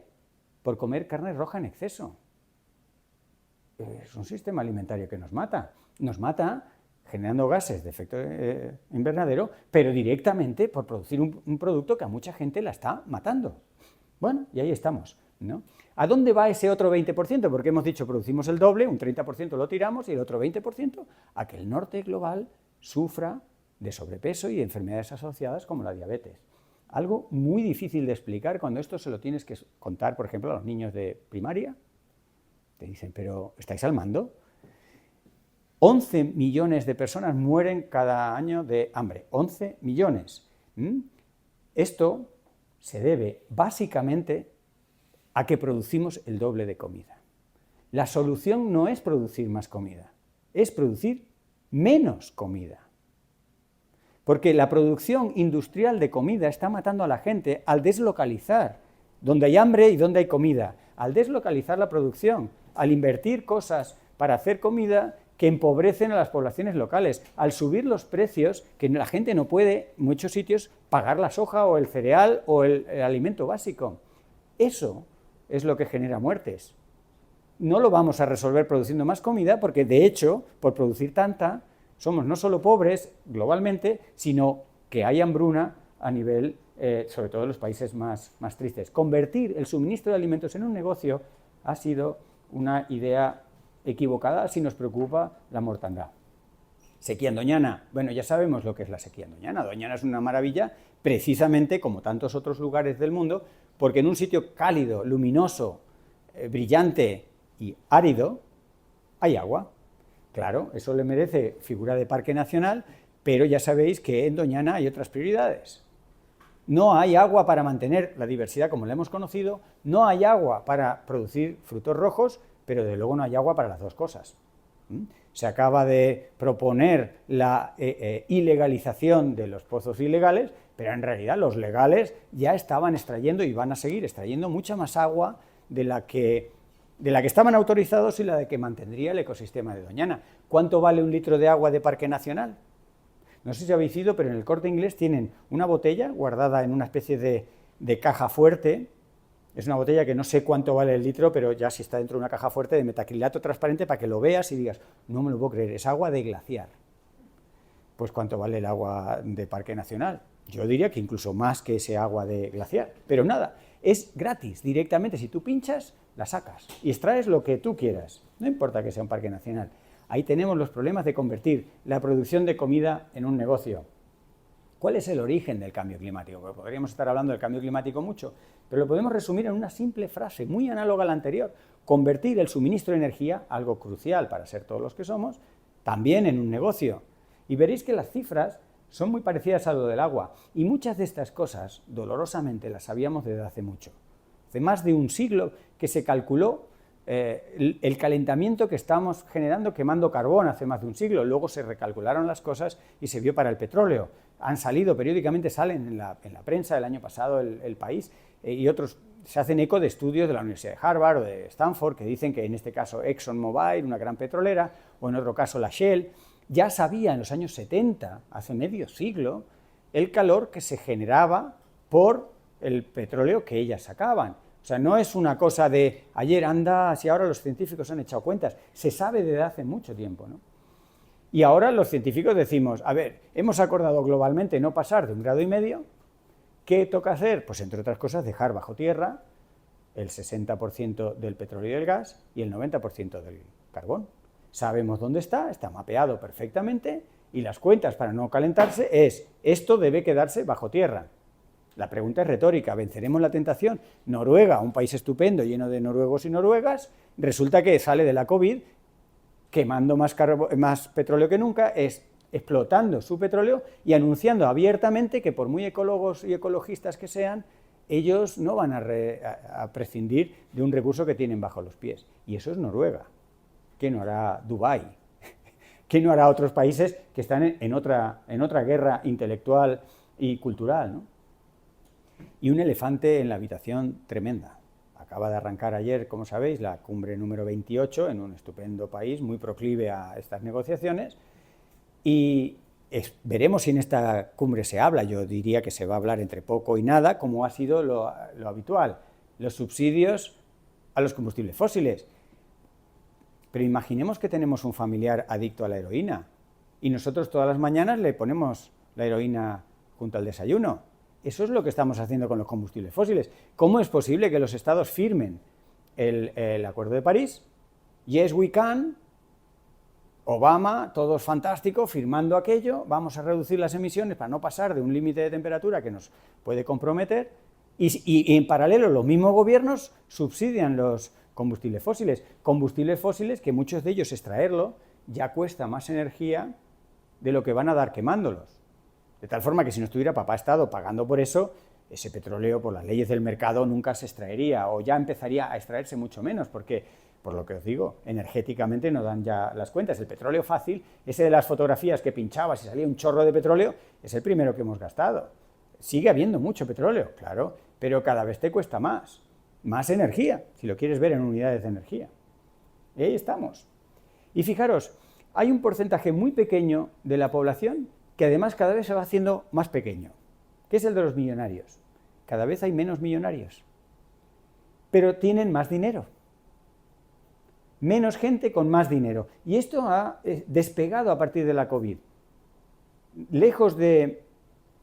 por comer carne roja en exceso. Es un sistema alimentario que nos mata. Nos mata generando gases de efecto invernadero, pero directamente por producir un producto que a mucha gente la está matando. Bueno, y ahí estamos, ¿no? ¿A dónde va ese otro 20%? Porque hemos dicho, producimos el doble, un 30% lo tiramos y el otro 20% a que el norte global sufra de sobrepeso y de enfermedades asociadas como la diabetes. Algo muy difícil de explicar cuando esto se lo tienes que contar, por ejemplo, a los niños de primaria. Te dicen, pero ¿estáis al mando? 11 millones de personas mueren cada año de hambre. 11 millones. Esto se debe básicamente a que producimos el doble de comida. La solución no es producir más comida, es producir menos comida. Porque la producción industrial de comida está matando a la gente al deslocalizar donde hay hambre y donde hay comida. Al deslocalizar la producción, al invertir cosas para hacer comida que empobrecen a las poblaciones locales, al subir los precios, que la gente no puede, en muchos sitios, pagar la soja o el cereal o el alimento básico. Eso es lo que genera muertes. No lo vamos a resolver produciendo más comida porque, de hecho, por producir tanta, somos no solo pobres globalmente, sino que hay hambruna a nivel, sobre todo en los países más tristes. Convertir el suministro de alimentos en un negocio ha sido una idea equivocada si nos preocupa la mortandad. Sequía en Doñana. Bueno, ya sabemos lo que es la sequía en Doñana. Doñana es una maravilla, precisamente como tantos otros lugares del mundo, porque en un sitio cálido, luminoso, brillante y árido, hay agua. Claro, eso le merece figura de parque nacional, pero ya sabéis que en Doñana hay otras prioridades. No hay agua para mantener la diversidad como la hemos conocido, no hay agua para producir frutos rojos, pero de luego no hay agua para las dos cosas. Se acaba de proponer la ilegalización de los pozos ilegales, pero en realidad los legales ya estaban extrayendo y van a seguir extrayendo mucha más agua de la que estaban autorizados y la de que mantendría el ecosistema de Doñana. ¿Cuánto vale un litro de agua de parque nacional? No sé si habéis ido, pero en el Corte Inglés tienen una botella guardada en una especie de caja fuerte. Es una botella que no sé cuánto vale el litro, pero ya si está dentro de una caja fuerte de metacrilato transparente para que lo veas y digas, no me lo puedo creer, es agua de glaciar. Pues ¿cuánto vale el agua de parque nacional? Yo diría que incluso más que ese agua de glaciar, pero nada, es gratis, directamente, si tú pinchas, la sacas y extraes lo que tú quieras, no importa que sea un parque nacional. Ahí tenemos los problemas de convertir la producción de comida en un negocio. ¿Cuál es el origen del cambio climático? Porque podríamos estar hablando del cambio climático mucho, pero lo podemos resumir en una simple frase, muy análoga a la anterior. Convertir el suministro de energía, algo crucial para ser todos los que somos, también en un negocio. Y veréis que las cifras son muy parecidas a lo del agua. Y muchas de estas cosas, dolorosamente, las sabíamos desde hace mucho. Hace más de un siglo que se calculó el calentamiento que estamos generando quemando carbón hace más de un siglo. Luego se recalcularon las cosas y se vio para el petróleo. Han salido, periódicamente salen en la prensa, el año pasado el País y otros se hacen eco de estudios de la Universidad de Harvard o de Stanford que dicen que en este caso ExxonMobil, una gran petrolera, o en otro caso la Shell, ya sabía en los años 70, hace medio siglo, el calor que se generaba por el petróleo que ellas sacaban. O sea, no es una cosa de ayer anda, si ahora los científicos han echado cuentas, se sabe desde hace mucho tiempo, ¿no? Y ahora los científicos decimos, a ver, hemos acordado globalmente no pasar de 1,5 grados, ¿qué toca hacer? Pues entre otras cosas dejar bajo tierra el 60% del petróleo y del gas y el 90% del carbón. Sabemos dónde está mapeado perfectamente y las cuentas para no calentarse es, esto debe quedarse bajo tierra. La pregunta es retórica, ¿venceremos la tentación? Noruega, un país estupendo, lleno de noruegos y noruegas, resulta que sale de la COVID quemando más petróleo que nunca, explotando su petróleo y anunciando abiertamente que por muy ecólogos y ecologistas que sean, ellos no van a prescindir de un recurso que tienen bajo los pies. Y eso es Noruega. ¿Qué no hará Dubái? ¿Qué no hará otros países que están en otra guerra intelectual y cultural, ¿no? Y un elefante en la habitación tremenda. Acaba de arrancar ayer, como sabéis, la cumbre número 28 en un estupendo país muy proclive a estas negociaciones y veremos si en esta cumbre se habla. Yo diría que se va a hablar entre poco y nada, como ha sido lo habitual, los subsidios a los combustibles fósiles. Pero imaginemos que tenemos un familiar adicto a la heroína y nosotros todas las mañanas le ponemos la heroína junto al desayuno. Eso es lo que estamos haciendo con los combustibles fósiles. ¿Cómo es posible que los estados firmen el Acuerdo de París? Yes, we can. Obama, todos fantásticos, firmando aquello, vamos a reducir las emisiones para no pasar de un límite de temperatura que nos puede comprometer. Y en paralelo los mismos gobiernos subsidian los combustibles fósiles que muchos de ellos extraerlo ya cuesta más energía de lo que van a dar quemándolos. De tal forma que si no estuviera papá Estado pagando por eso, ese petróleo por las leyes del mercado nunca se extraería o ya empezaría a extraerse mucho menos porque, por lo que os digo, energéticamente no dan ya las cuentas. El petróleo fácil, ese de las fotografías que pinchabas y salía un chorro de petróleo, es el primero que hemos gastado. Sigue habiendo mucho petróleo, claro, pero cada vez te cuesta más energía, si lo quieres ver en unidades de energía. Y ahí estamos. Y fijaros, hay un porcentaje muy pequeño de la población que además cada vez se va haciendo más pequeño, que es el de los millonarios. Cada vez hay menos millonarios, pero tienen más dinero. Menos gente con más dinero. Y esto ha despegado a partir de la COVID. Lejos de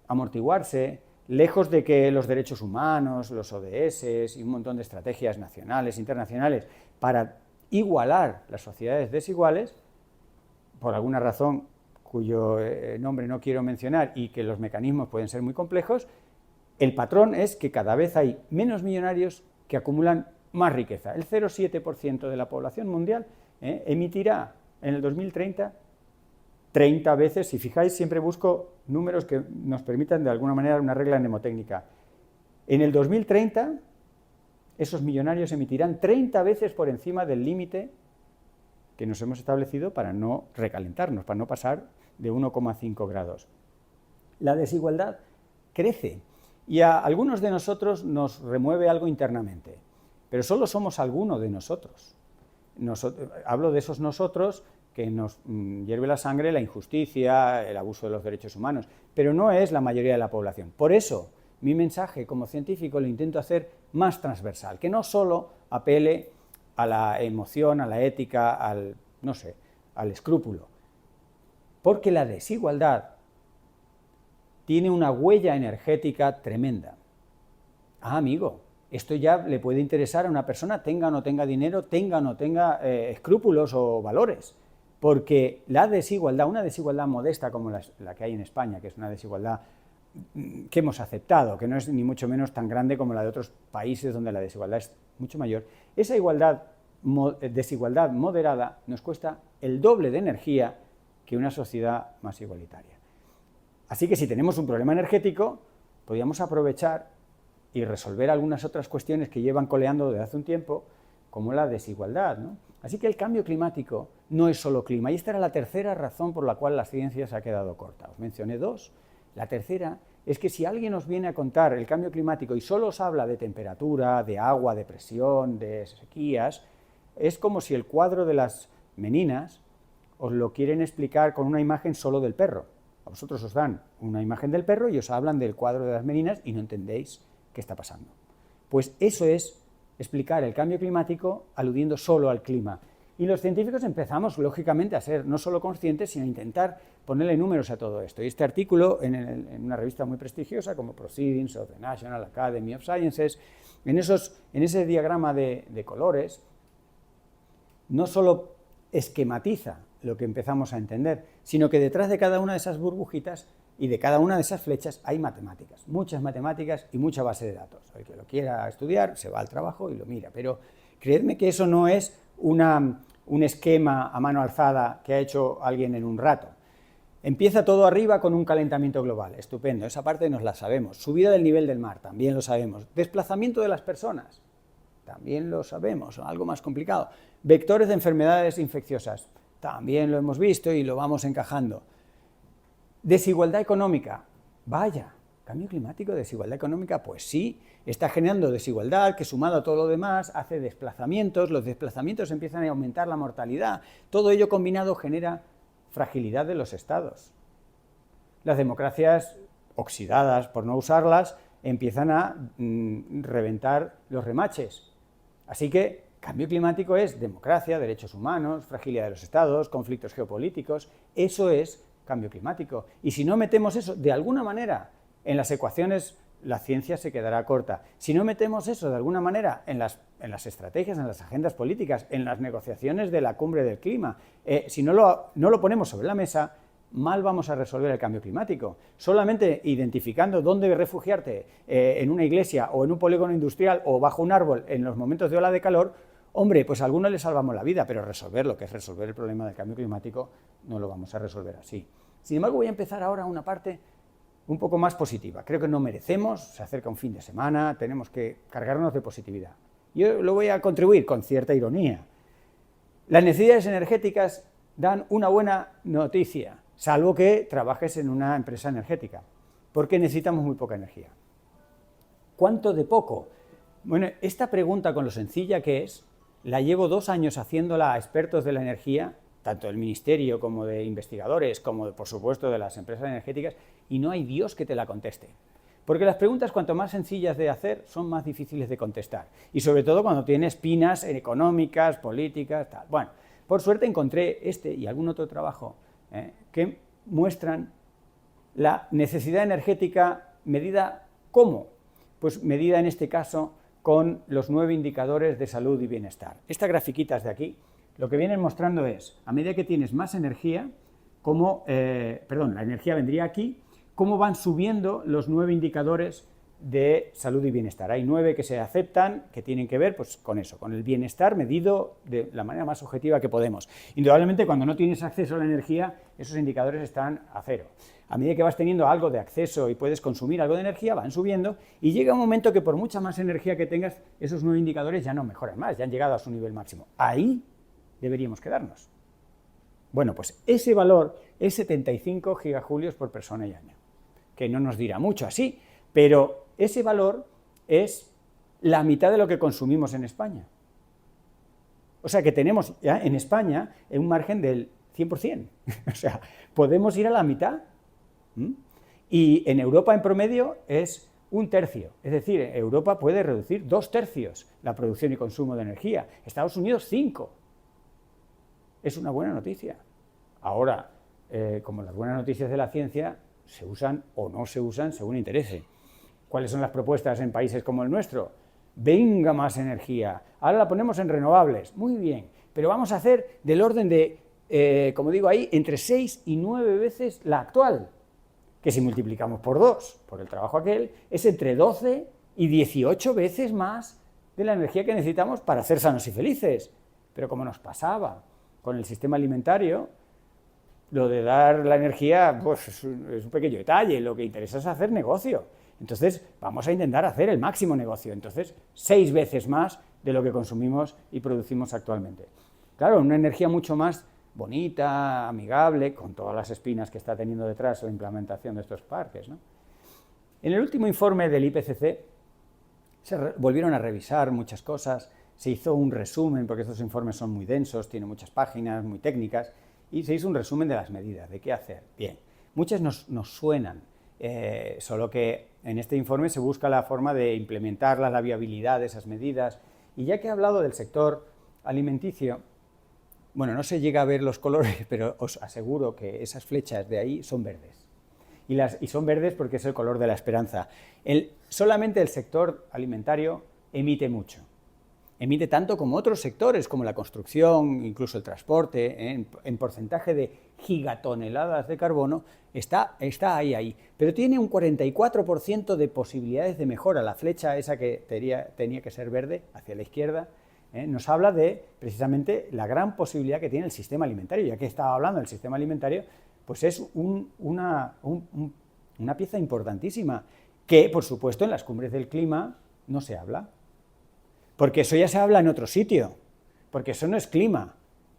amortiguarse, lejos de que los derechos humanos, los ODS y un montón de estrategias nacionales, internacionales, para igualar las sociedades desiguales, por alguna razón cuyo nombre no quiero mencionar y que los mecanismos pueden ser muy complejos, el patrón es que cada vez hay menos millonarios que acumulan más riqueza. El 0,7% de la población mundial emitirá en el 2030 30 veces, si fijáis, siempre busco números que nos permitan de alguna manera una regla mnemotécnica. En el 2030, esos millonarios emitirán 30 veces por encima del límite que nos hemos establecido para no recalentarnos, para no pasar de 1,5 grados. La desigualdad crece y a algunos de nosotros nos remueve algo internamente, pero solo somos alguno de nosotros. Hablo de esos nosotros que nos hierve la sangre la injusticia, el abuso de los derechos humanos, pero no es la mayoría de la población. Por eso, mi mensaje como científico lo intento hacer más transversal, que no solo apele a la emoción, a la ética, al escrúpulo, porque la desigualdad tiene una huella energética tremenda. Amigo, esto ya le puede interesar a una persona, tenga o no tenga dinero, tenga o no tenga escrúpulos o valores, porque la desigualdad, una desigualdad modesta como la que hay en España, que es una desigualdad que hemos aceptado, que no es ni mucho menos tan grande como la de otros países donde la desigualdad es mucho mayor, esa desigualdad moderada nos cuesta el doble de energía que una sociedad más igualitaria. Así que si tenemos un problema energético, podríamos aprovechar y resolver algunas otras cuestiones que llevan coleando desde hace un tiempo, como la desigualdad, ¿no? Así que el cambio climático no es solo clima, y esta era la tercera razón por la cual la ciencia se ha quedado corta. Os mencioné dos. La tercera es que si alguien os viene a contar el cambio climático y solo os habla de temperatura, de agua, de presión, de sequías, es como si el cuadro de las meninas os lo quieren explicar con una imagen solo del perro. A vosotros os dan una imagen del perro y os hablan del cuadro de las meninas y no entendéis qué está pasando. Pues eso es explicar el cambio climático aludiendo solo al clima. Y los científicos empezamos, lógicamente, a ser no solo conscientes, sino a intentar ponerle números a todo esto. Y este artículo, en una revista muy prestigiosa como Proceedings of the National Academy of Sciences, en ese diagrama de colores, no solo esquematiza lo que empezamos a entender, sino que detrás de cada una de esas burbujitas y de cada una de esas flechas hay matemáticas, muchas matemáticas y mucha base de datos. El que lo quiera estudiar se va al trabajo y lo mira, pero creedme que eso no es un esquema a mano alzada que ha hecho alguien en un rato. Empieza todo arriba con un calentamiento global, estupendo, esa parte nos la sabemos. Subida del nivel del mar, también lo sabemos. Desplazamiento de las personas, también lo sabemos, algo más complicado. Vectores de enfermedades infecciosas, también lo hemos visto y lo vamos encajando. Desigualdad económica, vaya, cambio climático, desigualdad económica, pues sí, está generando desigualdad que sumado a todo lo demás hace desplazamientos, los desplazamientos empiezan a aumentar la mortalidad, todo ello combinado genera fragilidad de los estados. Las democracias oxidadas por no usarlas empiezan a reventar los remaches, así que cambio climático es democracia, derechos humanos, fragilidad de los estados, conflictos geopolíticos, eso es cambio climático. Y si no metemos eso de alguna manera en las ecuaciones, la ciencia se quedará corta. Si no metemos eso de alguna manera en las estrategias, en las agendas políticas, en las negociaciones de la cumbre del clima, si no lo ponemos sobre la mesa, mal vamos a resolver el cambio climático. Solamente identificando dónde refugiarte en una iglesia o en un polígono industrial o bajo un árbol en los momentos de ola de calor, hombre, pues a algunos les salvamos la vida, pero resolver lo que es resolver el problema del cambio climático no lo vamos a resolver así. Sin embargo, voy a empezar ahora una parte un poco más positiva. Creo que no merecemos, se acerca un fin de semana, tenemos que cargarnos de positividad. Yo lo voy a contribuir con cierta ironía. Las necesidades energéticas dan una buena noticia, salvo que trabajes en una empresa energética, porque necesitamos muy poca energía. ¿Cuánto de poco? Bueno, esta pregunta, con lo sencilla que es, la llevo 2 años haciéndola a expertos de la energía, tanto del ministerio como de investigadores, como por supuesto de las empresas energéticas, y no hay Dios que te la conteste. Porque las preguntas, cuanto más sencillas de hacer, son más difíciles de contestar. Y sobre todo cuando tienes espinas económicas, políticas, tal. Bueno, por suerte encontré este y algún otro trabajo que muestran la necesidad energética medida ¿cómo? Pues medida en este caso con los 9 indicadores de salud y bienestar. Estas grafiquitas de aquí lo que vienen mostrando es, a medida que tienes más energía, la energía vendría aquí, cómo van subiendo los 9 indicadores de salud y bienestar. Hay 9 que se aceptan, que tienen que ver pues, con eso, con el bienestar medido de la manera más objetiva que podemos. Indudablemente, cuando no tienes acceso a la energía, esos indicadores están a 0. A medida que vas teniendo algo de acceso y puedes consumir algo de energía, van subiendo y llega un momento que por mucha más energía que tengas, esos 9 indicadores ya no mejoran más, ya han llegado a su nivel máximo. Ahí deberíamos quedarnos. Bueno, pues ese valor es 75 gigajulios por persona y año, que no nos dirá mucho así, pero ese valor es la mitad de lo que consumimos en España. O sea que tenemos ya en España un margen del 100%. O sea, podemos ir a la mitad. Y en Europa en promedio es 1/3. Es decir, Europa puede reducir 2/3 la producción y consumo de energía. Estados Unidos 5. Es una buena noticia. Ahora, como las buenas noticias de la ciencia, se usan o no se usan según interese. ¿Cuáles son las propuestas en países como el nuestro? Venga más energía, ahora la ponemos en renovables, muy bien, pero vamos a hacer del orden de, como digo ahí, entre 6 y 9 veces la actual, que si multiplicamos por 2, por el trabajo aquel, es entre 12 y 18 veces más de la energía que necesitamos para ser sanos y felices. Pero como nos pasaba con el sistema alimentario, lo de dar la energía pues, es un pequeño detalle, lo que interesa es hacer negocio. Entonces vamos a intentar hacer el máximo negocio, entonces 6 veces más de lo que consumimos y producimos actualmente. Claro, una energía mucho más bonita, amigable, con todas las espinas que está teniendo detrás la implementación de estos parques, ¿no? En el último informe del IPCC se volvieron a revisar muchas cosas, se hizo un resumen, porque estos informes son muy densos, tienen muchas páginas, muy técnicas, y se hizo un resumen de las medidas, de qué hacer. Bien, muchas nos suenan, solo que en este informe se busca la forma de implementarlas, la viabilidad de esas medidas, y ya que he hablado del sector alimenticio, bueno, no se llega a ver los colores, pero os aseguro que esas flechas de ahí son verdes. Y son verdes porque es el color de la esperanza. Solamente el sector alimentario emite mucho. Emite tanto como otros sectores, como la construcción, incluso el transporte, en porcentaje de gigatoneladas de carbono, está ahí. Pero tiene un 44% de posibilidades de mejora. La flecha esa que tenía que ser verde, hacia la izquierda, nos habla de, precisamente, la gran posibilidad que tiene el sistema alimentario. Ya que estaba hablando del sistema alimentario, pues es una pieza importantísima, que, por supuesto, en las cumbres del clima no se habla. Porque eso ya se habla en otro sitio, porque eso no es clima.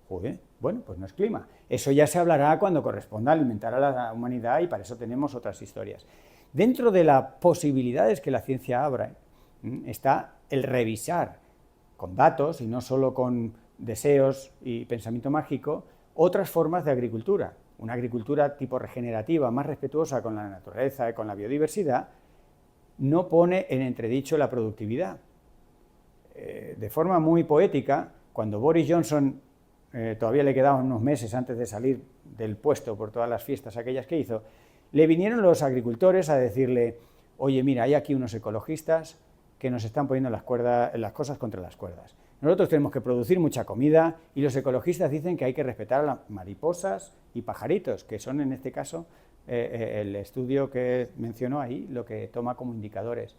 Joder, bueno, pues no es clima. Eso ya se hablará cuando corresponda alimentar a la humanidad y para eso tenemos otras historias. Dentro de las posibilidades que la ciencia abre, está el revisar con datos y no solo con deseos y pensamiento mágico, otras formas de agricultura. Una agricultura tipo regenerativa, más respetuosa con la naturaleza y con la biodiversidad, no pone en entredicho la productividad. De forma muy poética, cuando Boris Johnson, todavía le quedaban unos meses antes de salir del puesto por todas las fiestas aquellas que hizo, le vinieron los agricultores a decirle, oye, mira, hay aquí unos ecologistas que nos están poniendo las cosas contra las cuerdas. Nosotros tenemos que producir mucha comida y los ecologistas dicen que hay que respetar a las mariposas y pajaritos, que son en este caso el estudio que mencionó ahí, lo que toma como indicadores.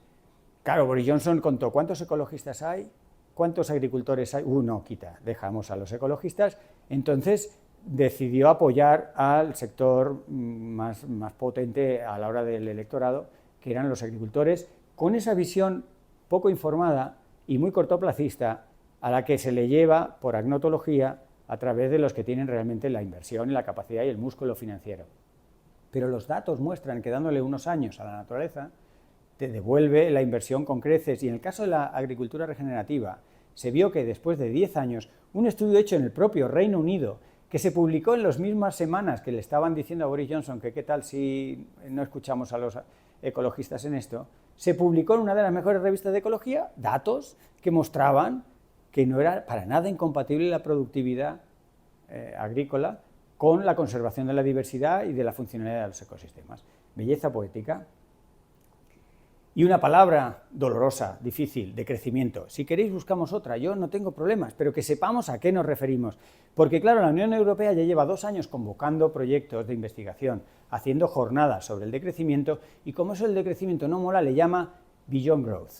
Claro, Boris Johnson contó cuántos ecologistas hay, cuántos agricultores hay. No, dejamos a los ecologistas. Entonces decidió apoyar al sector más potente a la hora del electorado, que eran los agricultores, con esa visión poco informada y muy cortoplacista a la que se le lleva por agnotología a través de los que tienen realmente la inversión, la capacidad y el músculo financiero. pero los datos muestran que dándole unos años a la naturaleza, te devuelve la inversión con creces. Y en el caso de la agricultura regenerativa, se vio que después de 10 años, un estudio hecho en el propio Reino Unido, que se publicó en las mismas semanas que le estaban diciendo a Boris Johnson que qué tal si no escuchamos a los ecologistas en esto, se publicó en una de las mejores revistas de ecología datos que mostraban que no era para nada incompatible la productividad agrícola con la conservación de la diversidad y de la funcionalidad de los ecosistemas. Belleza poética. Y una palabra dolorosa, difícil, de crecimiento. Si queréis buscamos otra, yo no tengo problemas, pero que sepamos a qué nos referimos. Porque claro, la Unión Europea ya lleva 2 años convocando proyectos de investigación, haciendo jornadas sobre el decrecimiento, y como eso el decrecimiento no mola, le llama Beyond Growth.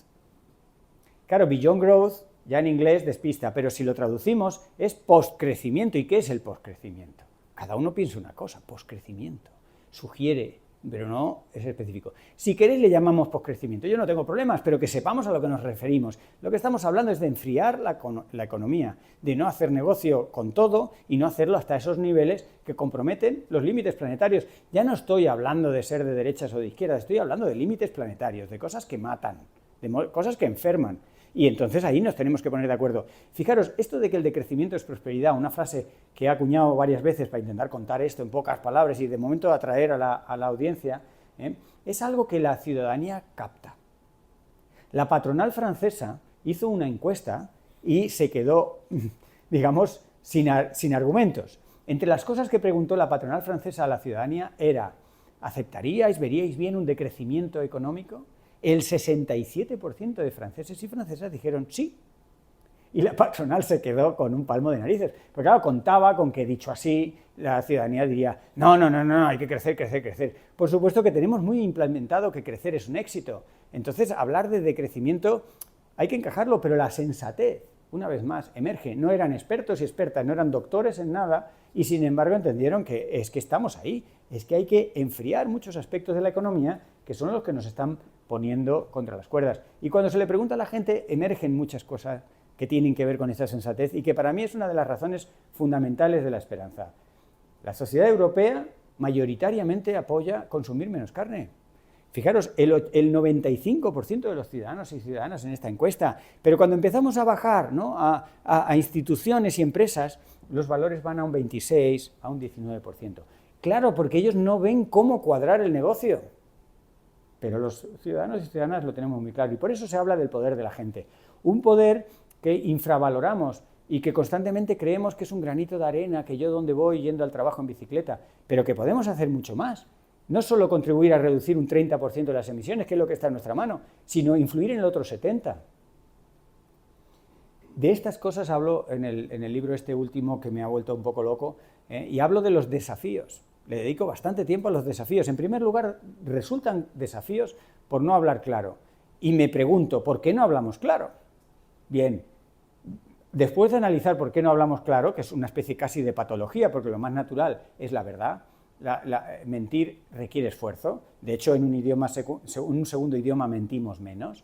Claro, Beyond Growth, ya en inglés despista, pero si lo traducimos es postcrecimiento. ¿Y qué es el postcrecimiento? Cada uno piensa una cosa, postcrecimiento, sugiere, pero no es específico. Si queréis le llamamos postcrecimiento, yo no tengo problemas, pero que sepamos a lo que nos referimos. Lo que estamos hablando es de enfriar la economía, de no hacer negocio con todo y no hacerlo hasta esos niveles que comprometen los límites planetarios. Ya no estoy hablando de ser de derechas o de izquierdas, estoy hablando de límites planetarios, de cosas que matan, de cosas que enferman. Y entonces ahí nos tenemos que poner de acuerdo. Fijaros, esto de que el decrecimiento es prosperidad, una frase que he acuñado varias veces para intentar contar esto en pocas palabras y de momento atraer a la audiencia, es algo que la ciudadanía capta. La patronal francesa hizo una encuesta y se quedó, digamos, sin argumentos. Entre las cosas que preguntó la patronal francesa a la ciudadanía era: ¿aceptaríais, veríais bien un decrecimiento económico? El 67% de franceses y francesas dijeron sí. Y la patronal se quedó con un palmo de narices. Porque claro, contaba con que dicho así, la ciudadanía diría, no, hay que crecer, crecer, crecer. Por supuesto que tenemos muy implementado que crecer es un éxito. Entonces, hablar de decrecimiento hay que encajarlo, pero la sensatez, una vez más, emerge. No eran expertos y expertas, no eran doctores en nada, y sin embargo entendieron que es que estamos ahí, es que hay que enfriar muchos aspectos de la economía que son los que nos están poniendo contra las cuerdas. Y cuando se le pregunta a la gente, emergen muchas cosas que tienen que ver con esa sensatez y que para mí es una de las razones fundamentales de la esperanza. La sociedad europea mayoritariamente apoya consumir menos carne. Fijaros, el 95% de los ciudadanos y ciudadanas en esta encuesta, pero cuando empezamos a bajar, ¿no?, a instituciones y empresas, los valores van a un 26, a un 19%. Claro, porque ellos no ven cómo cuadrar el negocio. Pero los ciudadanos y ciudadanas lo tenemos muy claro y por eso se habla del poder de la gente. Un poder que infravaloramos y que constantemente creemos que es un granito de arena, que yo donde voy yendo al trabajo en bicicleta, pero que podemos hacer mucho más. No solo contribuir a reducir un 30% de las emisiones, que es lo que está en nuestra mano, sino influir en el otro 70%. De estas cosas hablo en el libro este último que me ha vuelto un poco loco, y hablo de los desafíos. Le dedico bastante tiempo a los desafíos. En primer lugar, resultan desafíos por no hablar claro. Y me pregunto, ¿por qué no hablamos claro? Bien, después de analizar por qué no hablamos claro, que es una especie casi de patología, porque lo más natural es la verdad, mentir requiere esfuerzo. De hecho, en un segundo idioma mentimos menos.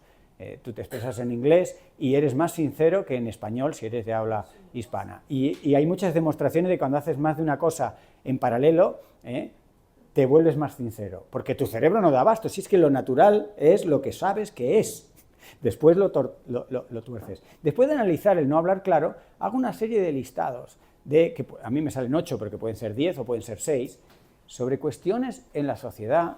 Tú te expresas en inglés y eres más sincero que en español si eres de habla hispana. Y hay muchas demostraciones de que cuando haces más de una cosa en paralelo, te vuelves más sincero, porque tu cerebro no da abasto. Si es que lo natural es lo que sabes que es. Después lo tuerces. Después de analizar el no hablar claro, hago una serie de listados, que a mí me salen 8, pero que pueden ser 10 o pueden ser 6, sobre cuestiones en la sociedad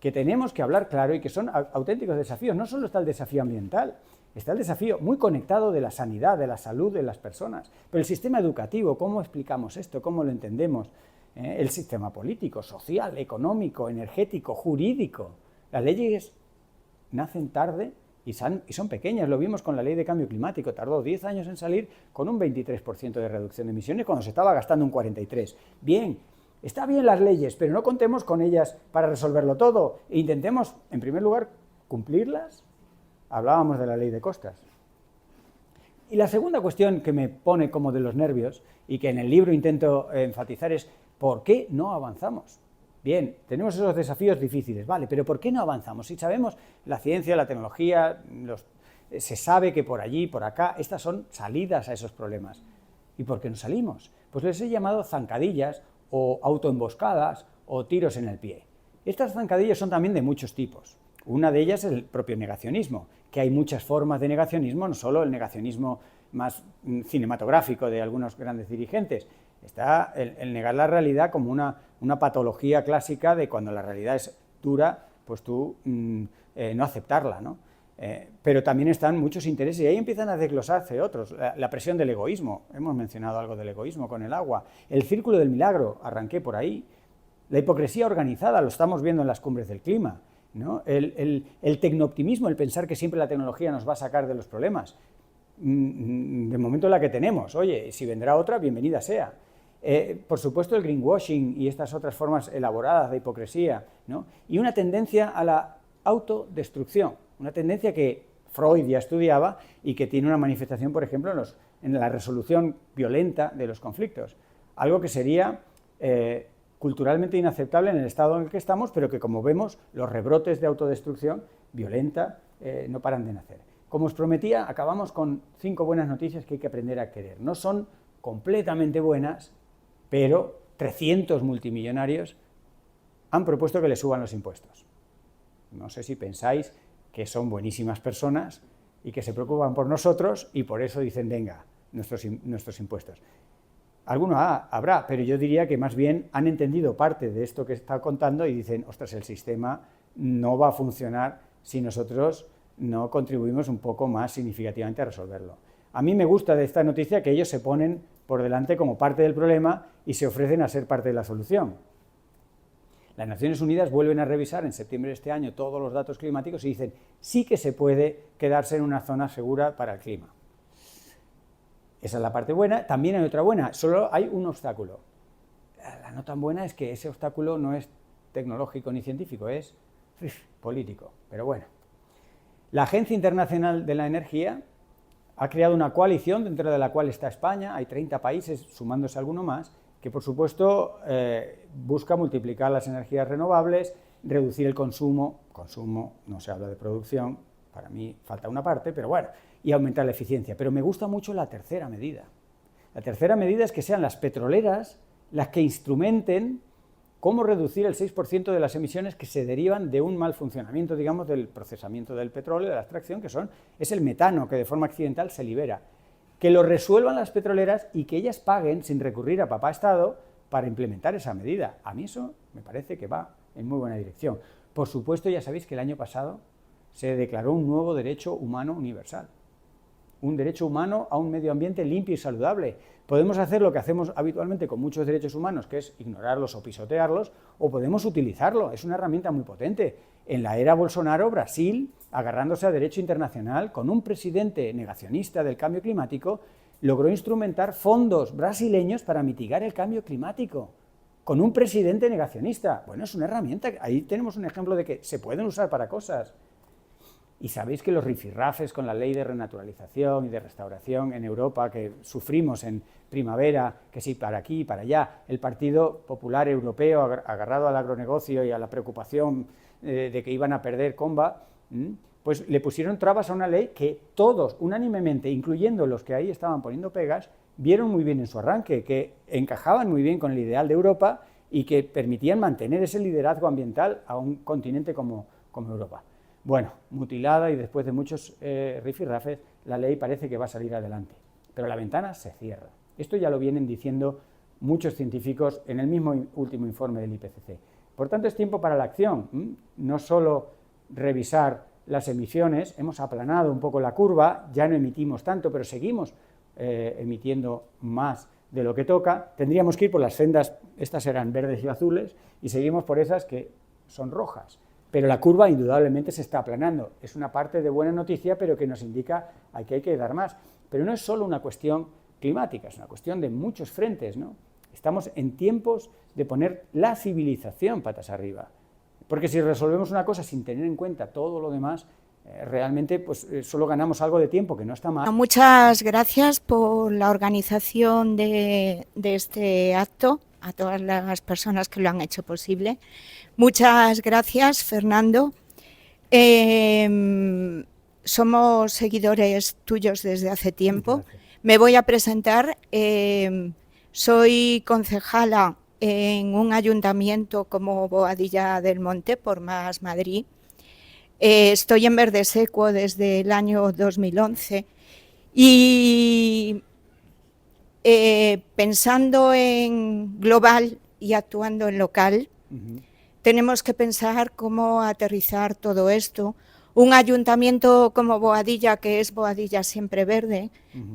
que tenemos que hablar claro y que son auténticos desafíos. No solo está el desafío ambiental, está el desafío muy conectado de la sanidad, de la salud de las personas, pero el sistema educativo, ¿cómo explicamos esto? ¿Cómo lo entendemos? El sistema político, social, económico, energético, jurídico. Las leyes nacen tarde y son pequeñas. Lo vimos con la ley de cambio climático. Tardó 10 años en salir con un 23% de reducción de emisiones cuando se estaba gastando un 43%. Bien. Está bien las leyes, pero no contemos con ellas para resolverlo todo. E intentemos, en primer lugar, cumplirlas. Hablábamos de la ley de costas. Y la segunda cuestión que me pone como de los nervios y que en el libro intento enfatizar es ¿por qué no avanzamos? Bien, tenemos esos desafíos difíciles, vale, pero ¿por qué no avanzamos? Si sabemos la ciencia, la tecnología, se sabe que por allí, por acá, estas son salidas a esos problemas. ¿Y por qué no salimos? Pues les he llamado zancadillas o autoemboscadas o tiros en el pie. Estas zancadillas son también de muchos tipos. Una de ellas es el propio negacionismo, que hay muchas formas de negacionismo, no solo el negacionismo más cinematográfico de algunos grandes dirigentes. Está el negar la realidad como una patología clásica de cuando la realidad es dura, pues tú no aceptarla, ¿no? Pero también están muchos intereses y ahí empiezan a desglosarse otros. La presión del egoísmo, hemos mencionado algo del egoísmo con el agua. El círculo del milagro, arranqué por ahí. La hipocresía organizada, lo estamos viendo en las cumbres del clima, ¿no? El tecnooptimismo, el pensar que siempre la tecnología nos va a sacar de los problemas. De momento la que tenemos, oye, si vendrá otra, bienvenida sea. Por supuesto el greenwashing y estas otras formas elaboradas de hipocresía, ¿no? Y una tendencia a la autodestrucción, una tendencia que Freud ya estudiaba y que tiene una manifestación, por ejemplo, en la resolución violenta de los conflictos, algo que sería culturalmente inaceptable en el estado en el que estamos, pero que, como vemos, los rebrotes de autodestrucción violenta no paran de nacer. Como os prometía, acabamos con 5 buenas noticias que hay que aprender a querer. No son completamente buenas, pero 300 multimillonarios han propuesto que le suban los impuestos. No sé si pensáis que son buenísimas personas y que se preocupan por nosotros y por eso dicen, venga, nuestros impuestos. Alguno habrá, pero yo diría que más bien han entendido parte de esto que está contando y dicen, ostras, el sistema no va a funcionar si nosotros no contribuimos un poco más significativamente a resolverlo. A mí me gusta de esta noticia que ellos se ponen por delante como parte del problema y se ofrecen a ser parte de la solución. Las Naciones Unidas vuelven a revisar en septiembre de este año todos los datos climáticos y dicen, sí que se puede quedarse en una zona segura para el clima. Esa es la parte buena. También hay otra buena, solo hay un obstáculo. La no tan buena es que ese obstáculo no es tecnológico ni científico, es político, pero bueno. La Agencia Internacional de la Energía ha creado una coalición dentro de la cual está España, hay 30 países, sumándose alguno más, que por supuesto busca multiplicar las energías renovables, reducir el consumo, no se habla de producción, para mí falta una parte, pero bueno, y aumentar la eficiencia. Pero me gusta mucho la tercera medida. La tercera medida es que sean las petroleras las que instrumenten cómo reducir el 6% de las emisiones que se derivan de un mal funcionamiento, digamos, del procesamiento del petróleo, de la extracción, es el metano que de forma accidental se libera. Que lo resuelvan las petroleras y que ellas paguen sin recurrir a papá Estado para implementar esa medida. A mí eso me parece que va en muy buena dirección. Por supuesto, ya sabéis que el año pasado se declaró un nuevo derecho humano universal. Un derecho humano a un medio ambiente limpio y saludable. Podemos hacer lo que hacemos habitualmente con muchos derechos humanos, que es ignorarlos o pisotearlos, o podemos utilizarlo, es una herramienta muy potente. En la era Bolsonaro, Brasil, agarrándose a derecho internacional, con un presidente negacionista del cambio climático, logró instrumentar fondos brasileños para mitigar el cambio climático, con un presidente negacionista. Bueno, es una herramienta, ahí tenemos un ejemplo de que se pueden usar para cosas. Y sabéis que los rifirrafes con la ley de renaturalización y de restauración en Europa que sufrimos en primavera, que sí, para aquí y para allá, el Partido Popular Europeo agarrado al agronegocio y a la preocupación de que iban a perder comba, pues le pusieron trabas a una ley que todos, unánimemente, incluyendo los que ahí estaban poniendo pegas, vieron muy bien en su arranque, que encajaban muy bien con el ideal de Europa y que permitían mantener ese liderazgo ambiental a un continente como Europa. Bueno, mutilada y después de muchos rifirrafes, la ley parece que va a salir adelante, pero la ventana se cierra. Esto ya lo vienen diciendo muchos científicos en el mismo último informe del IPCC. Por tanto, es tiempo para la acción, no solo revisar las emisiones, hemos aplanado un poco la curva, ya no emitimos tanto, pero seguimos emitiendo más de lo que toca. Tendríamos que ir por las sendas, estas eran verdes y azules, y seguimos por esas que son rojas. Pero la curva indudablemente se está aplanando. Es una parte de buena noticia, pero que nos indica que hay que dar más. Pero no es solo una cuestión climática, es una cuestión de muchos frentes, ¿no? Estamos en tiempos de poner la civilización patas arriba. Porque si resolvemos una cosa sin tener en cuenta todo lo demás, realmente pues, solo ganamos algo de tiempo, que no está mal. Muchas gracias por la organización de este acto, a todas las personas que lo han hecho posible. Muchas gracias, Fernando. Somos seguidores tuyos desde hace tiempo. Me voy a presentar. Soy concejala en un ayuntamiento como Boadilla del Monte, por Más Madrid. Estoy en Verde Seco desde el año 2011 y pensando en global y actuando en local, tenemos que pensar cómo aterrizar todo esto. Un ayuntamiento como Boadilla, que es Boadilla Siempre Verde,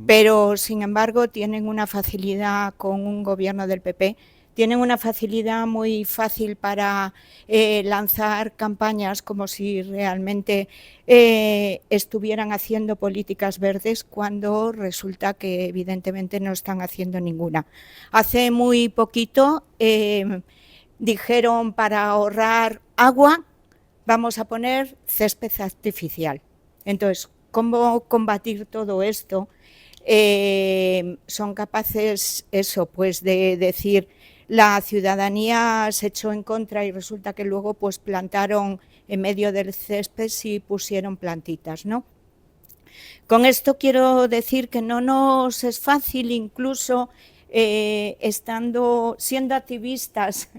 pero sin embargo tienen una facilidad con un gobierno del PP, tienen una facilidad muy fácil para lanzar campañas como si realmente estuvieran haciendo políticas verdes, cuando resulta que evidentemente no están haciendo ninguna. Hace muy poquito dijeron, para ahorrar agua vamos a poner césped artificial. Entonces, ¿cómo combatir todo esto? Son capaces pues de decir, la ciudadanía se echó en contra y resulta que luego pues plantaron en medio del césped y pusieron plantitas, ¿no? Con esto quiero decir que no nos es fácil, incluso siendo activistas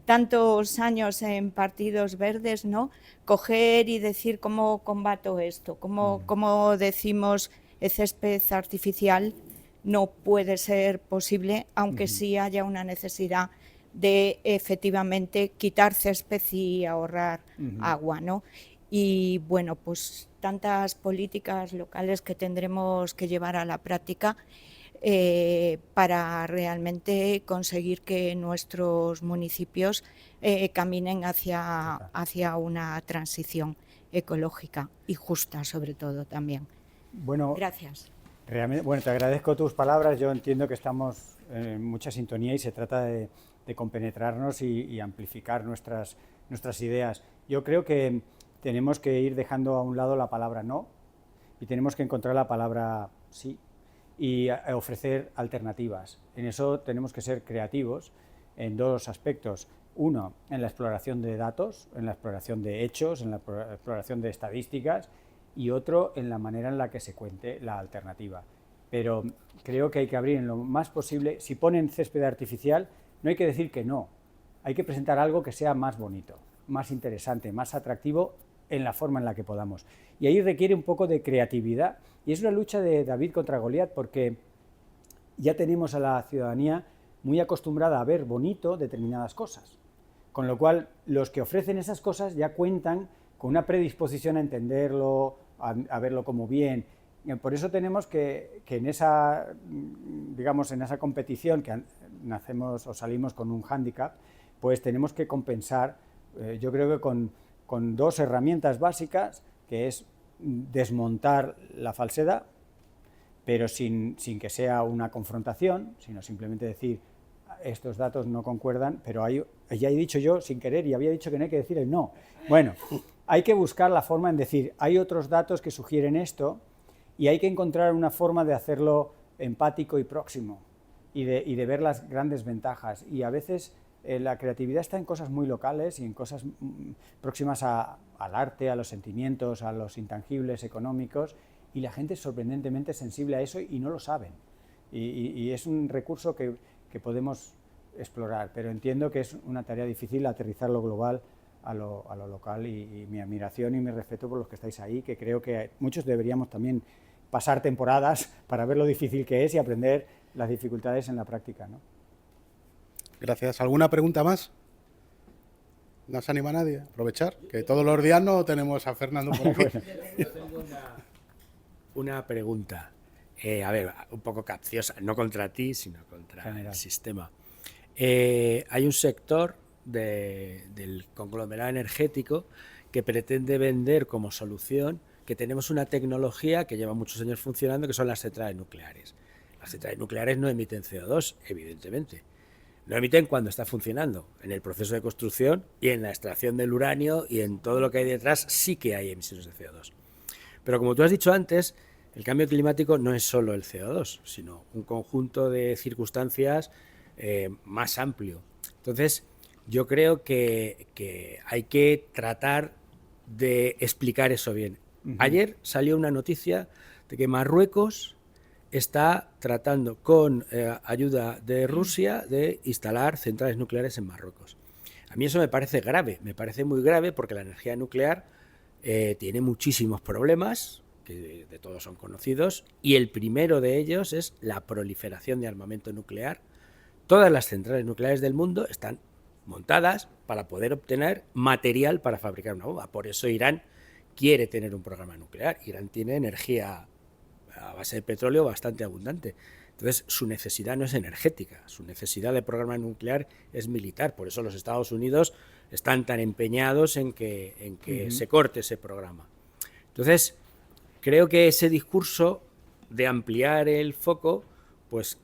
tantos años en partidos verdes, ¿no? Coger y decir cómo combato esto, cómo decimos el césped artificial no puede ser posible, aunque sí haya una necesidad de efectivamente quitar césped y ahorrar agua, ¿no? Y bueno, pues tantas políticas locales que tendremos que llevar a la práctica para realmente conseguir que nuestros municipios caminen hacia una transición ecológica y justa, sobre todo, también. Bueno, gracias. Realmente, bueno, te agradezco tus palabras. Yo entiendo que estamos en mucha sintonía y se trata de compenetrarnos y amplificar nuestras ideas. Yo creo que tenemos que ir dejando a un lado la palabra no y tenemos que encontrar la palabra sí y ofrecer alternativas. En eso tenemos que ser creativos en dos aspectos. Uno, en la exploración de datos, en la exploración de hechos, en la exploración de estadísticas, y otro en la manera en la que se cuente la alternativa. Pero creo que hay que abrir en lo más posible. Si ponen césped artificial, no hay que decir que no. Hay que presentar algo que sea más bonito, más interesante, más atractivo en la forma en la que podamos. Y ahí requiere un poco de creatividad. Y es una lucha de David contra Goliat, porque ya tenemos a la ciudadanía muy acostumbrada a ver bonito determinadas cosas. Con lo cual, los que ofrecen esas cosas ya cuentan con una predisposición a entenderlo, a verlo como bien. Por eso tenemos que en esa, digamos, en esa competición que nacemos o salimos con un hándicap, pues tenemos que compensar, yo creo que con dos herramientas básicas, que es desmontar la falsedad, pero sin que sea una confrontación, sino simplemente decir, estos datos no concuerdan, pero ya he dicho yo sin querer y había dicho que no hay que decir el no. Bueno, hay que buscar la forma en decir, hay otros datos que sugieren esto y hay que encontrar una forma de hacerlo empático y próximo y de ver las grandes ventajas. Y a veces la creatividad está en cosas muy locales y en cosas próximas al arte, a los sentimientos, a los intangibles económicos, y la gente es sorprendentemente sensible a eso y no lo saben. Y es un recurso que podemos explorar, pero entiendo que es una tarea difícil aterrizar lo global a lo local, y mi admiración y mi respeto por los que estáis ahí, que creo que muchos deberíamos también pasar temporadas para ver lo difícil que es y aprender las dificultades en la práctica, ¿no? Gracias. ¿Alguna pregunta más? ¿No se anima nadie a aprovechar? Que todos los días no tenemos a Fernando por aquí. Bueno. Yo tengo una pregunta, a ver, un poco capciosa, no contra ti, sino contra el sistema. Hay un sector del conglomerado energético que pretende vender como solución que tenemos una tecnología que lleva muchos años funcionando, que son las centrales nucleares. Las centrales nucleares no emiten CO2, evidentemente. Lo emiten cuando está funcionando. En el proceso de construcción y en la extracción del uranio y en todo lo que hay detrás sí que hay emisiones de CO2. Pero como tú has dicho antes, el cambio climático no es solo el CO2, sino un conjunto de circunstancias más amplio. Entonces, yo creo que hay que tratar de explicar eso bien. Ayer salió una noticia de que Marruecos está tratando con ayuda de Rusia de instalar centrales nucleares en Marruecos. A mí eso me parece grave, me parece muy grave porque la energía nuclear tiene muchísimos problemas, que de todos son conocidos, y el primero de ellos es la proliferación de armamento nuclear. Todas las centrales nucleares del mundo están montadas para poder obtener material para fabricar una bomba. Por eso Irán quiere tener un programa nuclear. Irán tiene energía a base de petróleo bastante abundante. Entonces, su necesidad no es energética, su necesidad de programa nuclear es militar. Por eso los Estados Unidos están tan empeñados en que se corte ese programa. Entonces, creo que ese discurso de ampliar el foco, pues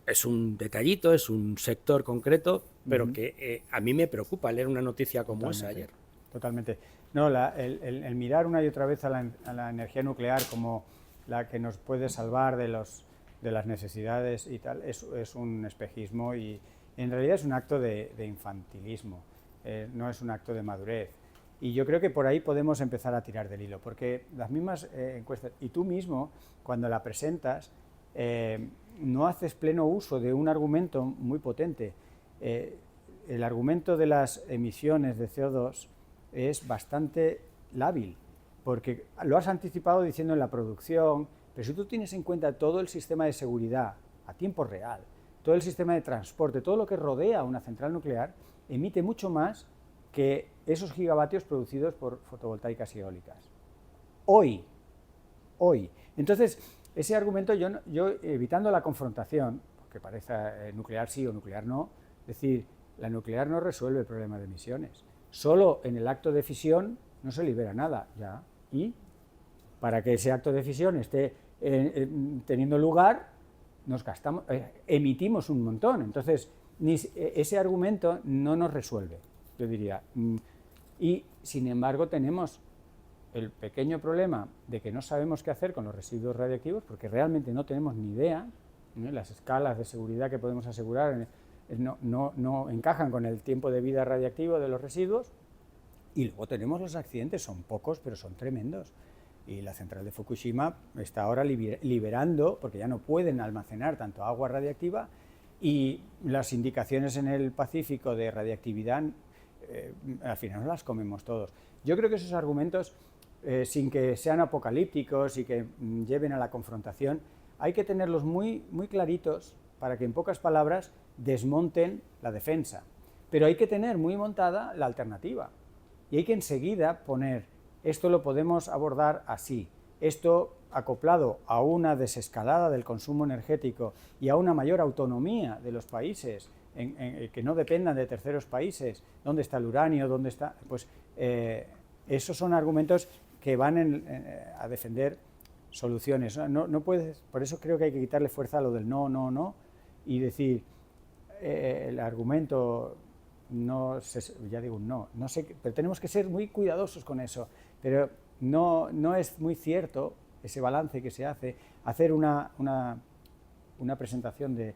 es un detallito, es un sector concreto, pero que a mí me preocupa leer una noticia como esa ayer. Totalmente. No, el mirar una y otra vez a la energía nuclear como la que nos puede salvar de las necesidades y tal, es un espejismo y en realidad es un acto de infantilismo, no es un acto de madurez. Y yo creo que por ahí podemos empezar a tirar del hilo, porque las mismas encuestas, y tú mismo, cuando la presentas, no haces pleno uso de un argumento muy potente. El argumento de las emisiones de CO2 es bastante lábil, porque lo has anticipado diciendo en la producción, pero si tú tienes en cuenta todo el sistema de seguridad a tiempo real, todo el sistema de transporte, todo lo que rodea una central nuclear, emite mucho más que esos gigavatios producidos por fotovoltaicas y eólicas. Hoy. Entonces, ese argumento, yo evitando la confrontación, porque parece nuclear sí o nuclear no, decir, la nuclear no resuelve el problema de emisiones. Solo en el acto de fisión no se libera nada, ya. Y para que ese acto de fisión esté teniendo lugar, nos gastamos, emitimos un montón. Entonces, ese argumento no nos resuelve, yo diría. Y, sin embargo, tenemos el pequeño problema de que no sabemos qué hacer con los residuos radiactivos, porque realmente no tenemos ni idea, ¿no? Las escalas de seguridad que podemos asegurar no encajan con el tiempo de vida radiactivo de los residuos. Y luego tenemos los accidentes, son pocos, pero son tremendos. Y la central de Fukushima está ahora liberando, porque ya no pueden almacenar tanto agua radiactiva, y las indicaciones en el Pacífico de radiactividad, al final las comemos todos. Yo creo que esos argumentos, sin que sean apocalípticos y que lleven a la confrontación, hay que tenerlos muy, muy claritos para que en pocas palabras desmonten la defensa. Pero hay que tener muy montada la alternativa. Y hay que enseguida poner, esto lo podemos abordar así, esto acoplado a una desescalada del consumo energético y a una mayor autonomía de los países, que no dependan de terceros países, dónde está el uranio, dónde está... Pues esos son argumentos que van a defender soluciones. No puedes, por eso creo que hay que quitarle fuerza a lo del no, y decir, el argumento... no sé, pero tenemos que ser muy cuidadosos con eso, pero no es muy cierto ese balance que se hace, hacer una presentación de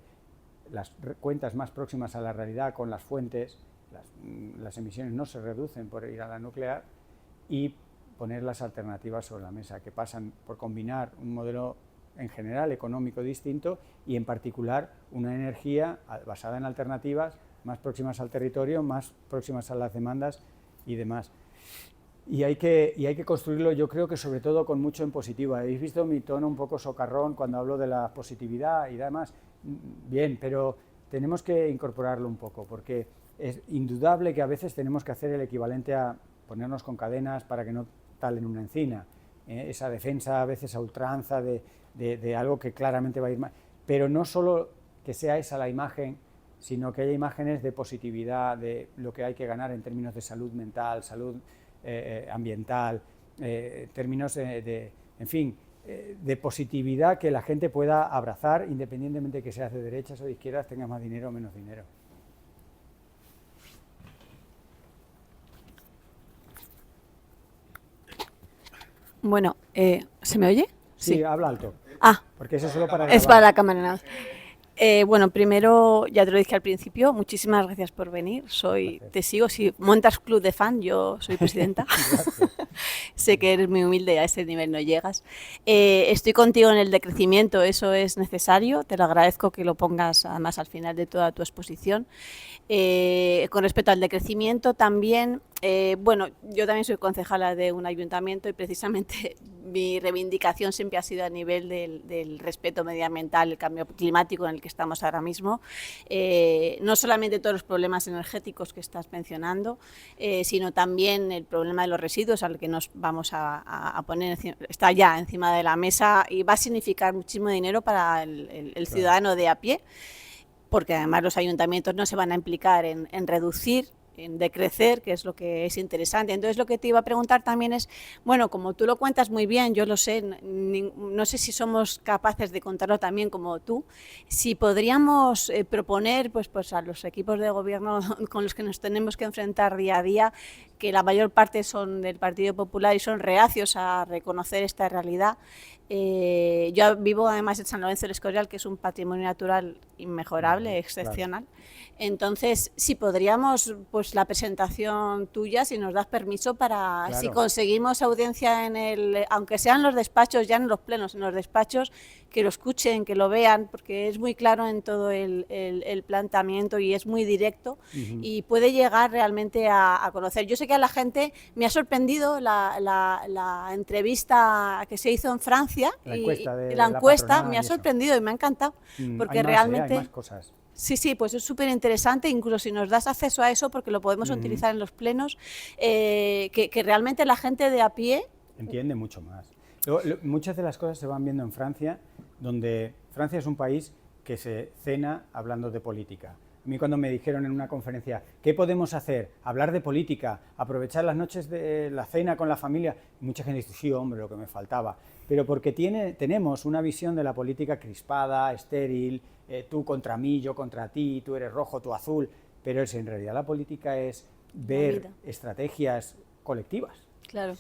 las cuentas más próximas a la realidad con las fuentes, las emisiones no se reducen por ir a la nuclear, y poner las alternativas sobre la mesa, que pasan por combinar un modelo en general económico distinto y en particular una energía basada en alternativas más próximas al territorio, más próximas a las demandas y demás. Y hay que construirlo, yo creo que sobre todo con mucho en positivo. Habéis visto mi tono un poco socarrón cuando hablo de la positividad y demás. Bien, pero tenemos que incorporarlo un poco, porque es indudable que a veces tenemos que hacer el equivalente a ponernos con cadenas para que no talen una encina. Esa defensa a veces a ultranza de algo que claramente va a ir mal. Pero no solo que sea esa la imagen, sino que haya imágenes de positividad, de lo que hay que ganar en términos de salud mental, salud ambiental, términos en fin, de positividad que la gente pueda abrazar, independientemente de que seas de derechas o de izquierdas, tengas más dinero o menos dinero. Bueno, ¿se me oye? Sí, habla alto. Ah, porque eso es solo para grabar. es para la cámara nada más. Bueno, primero, ya te lo dije al principio, muchísimas gracias por venir. Te sigo, si montas club de fan, yo soy presidenta. sé que eres muy humilde y a ese nivel no llegas. Estoy contigo en el decrecimiento, eso es necesario, te lo agradezco que lo pongas además al final de toda tu exposición. Con respecto al decrecimiento también, bueno, yo también soy concejala de un ayuntamiento y precisamente mi reivindicación siempre ha sido a nivel del respeto medioambiental, el cambio climático en el que estamos ahora mismo. No solamente todos los problemas energéticos que estás mencionando, sino también el problema de los residuos al que nos vamos a poner, está ya encima de la mesa y va a significar muchísimo dinero para el ciudadano de a pie, porque además los ayuntamientos no se van a implicar en reducir, en decrecer, que es lo que es interesante. Entonces lo que te iba a preguntar también es, bueno, como tú lo cuentas muy bien, yo lo sé, no sé si somos capaces de contarlo también como tú, si podríamos proponer pues a los equipos de gobierno con los que nos tenemos que enfrentar día a día, que la mayor parte son del Partido Popular y son reacios a reconocer esta realidad. Yo vivo además en San Lorenzo del Escorial, que es un patrimonio natural inmejorable, excepcional. Entonces, si podríamos, pues la presentación tuya, si nos das permiso para, si conseguimos audiencia aunque sean los despachos, ya en los plenos, en los despachos, que lo escuchen, que lo vean, porque es muy claro en todo el planteamiento y es muy directo y puede llegar realmente a conocer. Yo sé que a la gente me ha sorprendido la entrevista que se hizo en Francia, la encuesta me ha sorprendido y me ha encantado, porque realmente... hay más cosas. Sí, pues es súper interesante, incluso si nos das acceso a eso, porque lo podemos utilizar en los plenos, que realmente la gente de a pie... Entiende mucho más. Muchas de las cosas se van viendo en Francia, donde Francia es un país que se cena hablando de política. A mí cuando me dijeron en una conferencia, ¿qué podemos hacer? Hablar de política, aprovechar las noches de la cena con la familia. Y mucha gente dice, sí, hombre, lo que me faltaba. Pero porque tenemos una visión de la política crispada, estéril, tú contra mí, yo contra ti, tú eres rojo, tú azul. Pero en realidad la política es ver estrategias colectivas. Claro.